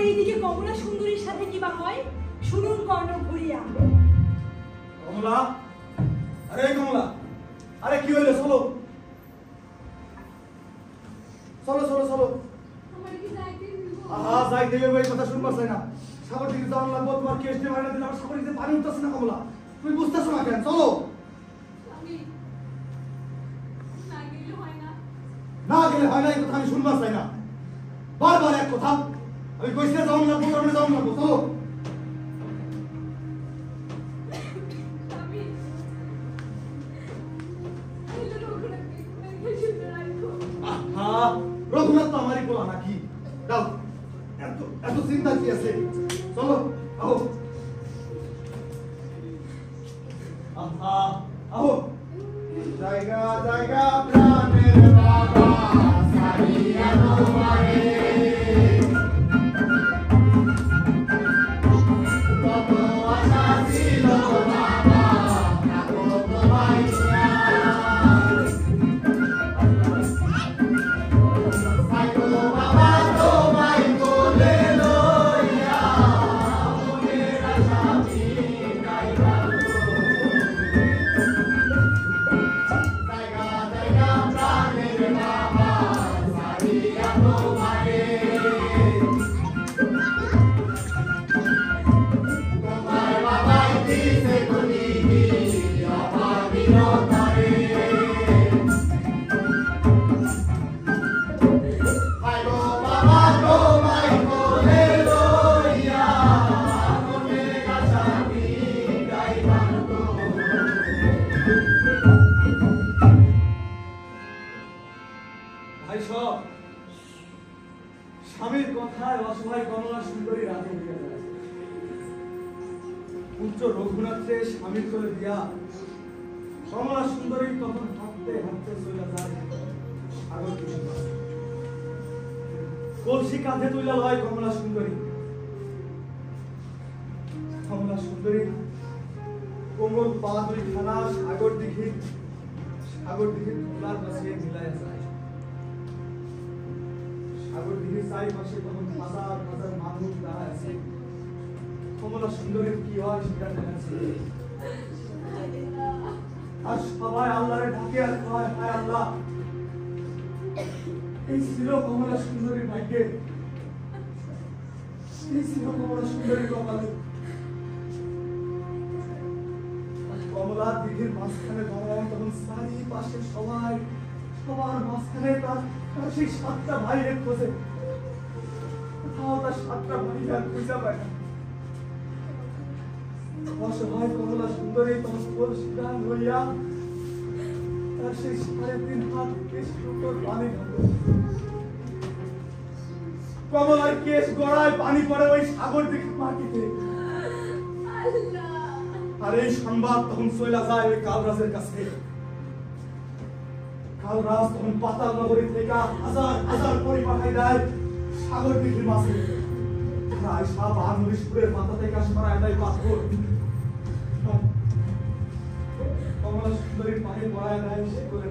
এইদিকে কমলা সুন্দরীর সাথে কিবা হয় শুনুন কর্ণ ঘুরিয়া। কমলা, আরে কমলা, আরে কি হইলো? চলো চলো চলো চলো। আমার কি যাইতে হইব? আহা, যাইতে হবে এই কথা শুনবার চাই না। সাগর দিকে যাওয়ার লাগবো, তোমার কেস দিয়ে মারা দিলে আমার সাগর দিকে পানি উঠতেছে না। কমলা, তুমি বুঝতেছো না কেন? চলো। আমি না গেলে হয় না। না গেলে হয় না, এই কথা আমি শুনবার চাই না। বারবার এক কথা, আমি কইসে যাওয়ার লাগবো, কারণে যাওয়ার লাগবো। চলো। আহা, রঘুনাথ তো আমারই বলা নাকি? দাও, এত এত চিন্তা কি আছে? চলো, আহো। আহা, আহো। জায়গা জায়গা প্রাণের বাবা সারিয়া তোমারে কত আশা ছিল বাবা থাকো তোমায় থাকো বাবা তোমায় কোলে লইয়া মনের আশা মিটাইবা জায়গা জায়গা প্রাণের বাবা সারিয়া তোমারে তোমার বাবাই দিছে গনিবি অভাবীর তরে হায় গো বাবা তোমায় কোলে লইয়া মনের আশা মিটাইবা গো। ভাই সব স্বামীর কথায় অসহায় কমলা সুন্দরী রাতে উঠিয়া যায়। পুত্র রঘুনাথকে স্বামীর করে দিয়া কমলা সুন্দরী তখন হাঁটতে হাঁটতে চলে যায় সাগর দিঘির পাড়ে। কলসি কাঁধে তুইলা লয় কমলা সুন্দরী। কমলা সুন্দরী কোমল পা দুই খানা সাগর দিঘির ধুলার পাশে মিলায় যায়। সাগর দিঘির চারিপাশে তখন হাজার হাজার মানুষ দাঁড়ায় আছে। কমলা সুন্দরীর কি হয় সেটা দেখাচ্ছে। আর সবাই আল্লাহরে ডাকে আর কয়, হায় আল্লাহ, এই ছিল কমলা সুন্দরীর ভাগ্যে, এই ছিল কমলা সুন্দরীর কপালে। কমলা দিঘির মাঝখানে দাঁড়ায়, তখন চারিপাশে সবার মাঝখানে তার সেই সাতটা ভাইয়ের খোঁজে। কোথাও তার সাতটা ভাই আর খুঁজে পায় না। অসহায় কমলা সুন্দরী তখন কোল সিদ্ধান হইয়া তার সেই 3.5 হাত কেশের উপর পানি ঢালল। কমলার কেশ গড়ায় পানি পড়ে ওই সাগর দিকে মাটিতে। আর এই সংবাদ তখন চলে যায় ওই কালরাজের কাছে। কালরাজ তখন পাতাল নগরী থেকে হাজার হাজার পরি পাঠাই দেয় সাগর দিঘির মাঝে। প্রায় 7 নদীপুরের মাথা থেকে সরায় দেয় পাথর। কমলা সুন্দরীর পানি পড়ায় দেয় সে করে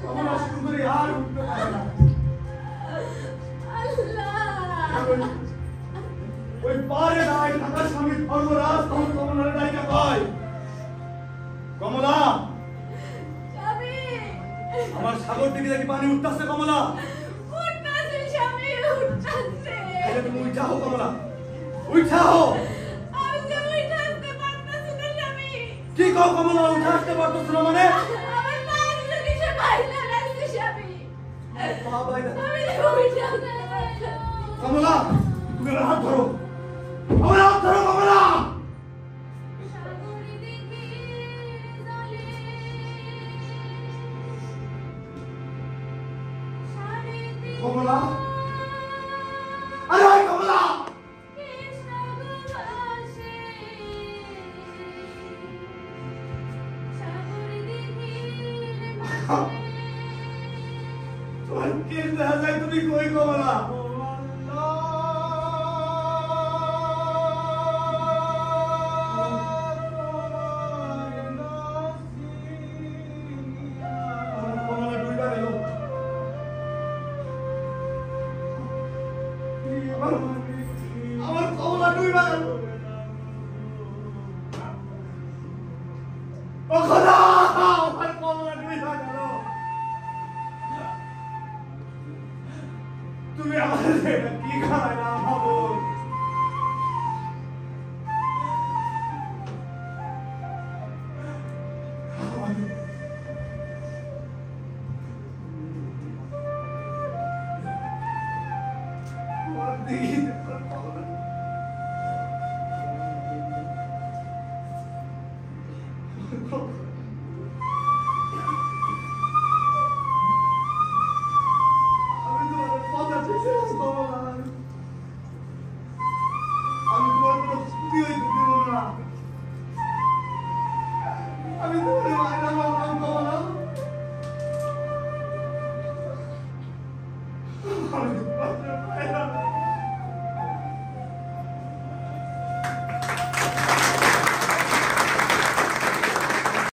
কমলা সুন্দরী আর উঠতে পারে না। ওই পারে নাই ঢাকা স্বামী ধর্মরাজ তখন কমলার ডাইকা কয়, কমলা আমার সাগর থেকে দেখি পানি উঠতেছে। কমলা তুমি উঠাও, কমলা উঠাও। কি কও কমলা, উঠে আসতে পারতেছ না মানে? কমলা তুমি আমার হাত ধরো, আমার হাত ধরো কমলা। কমলা আরে কমলা তোমার কেস দেখা যায়, তুমি কই কমলা? আমার কমলা ডুইবা গেল। ও খোদা, আমার কমলা ডুইবা গেল। তুমি আমাদের কি খাওয়াই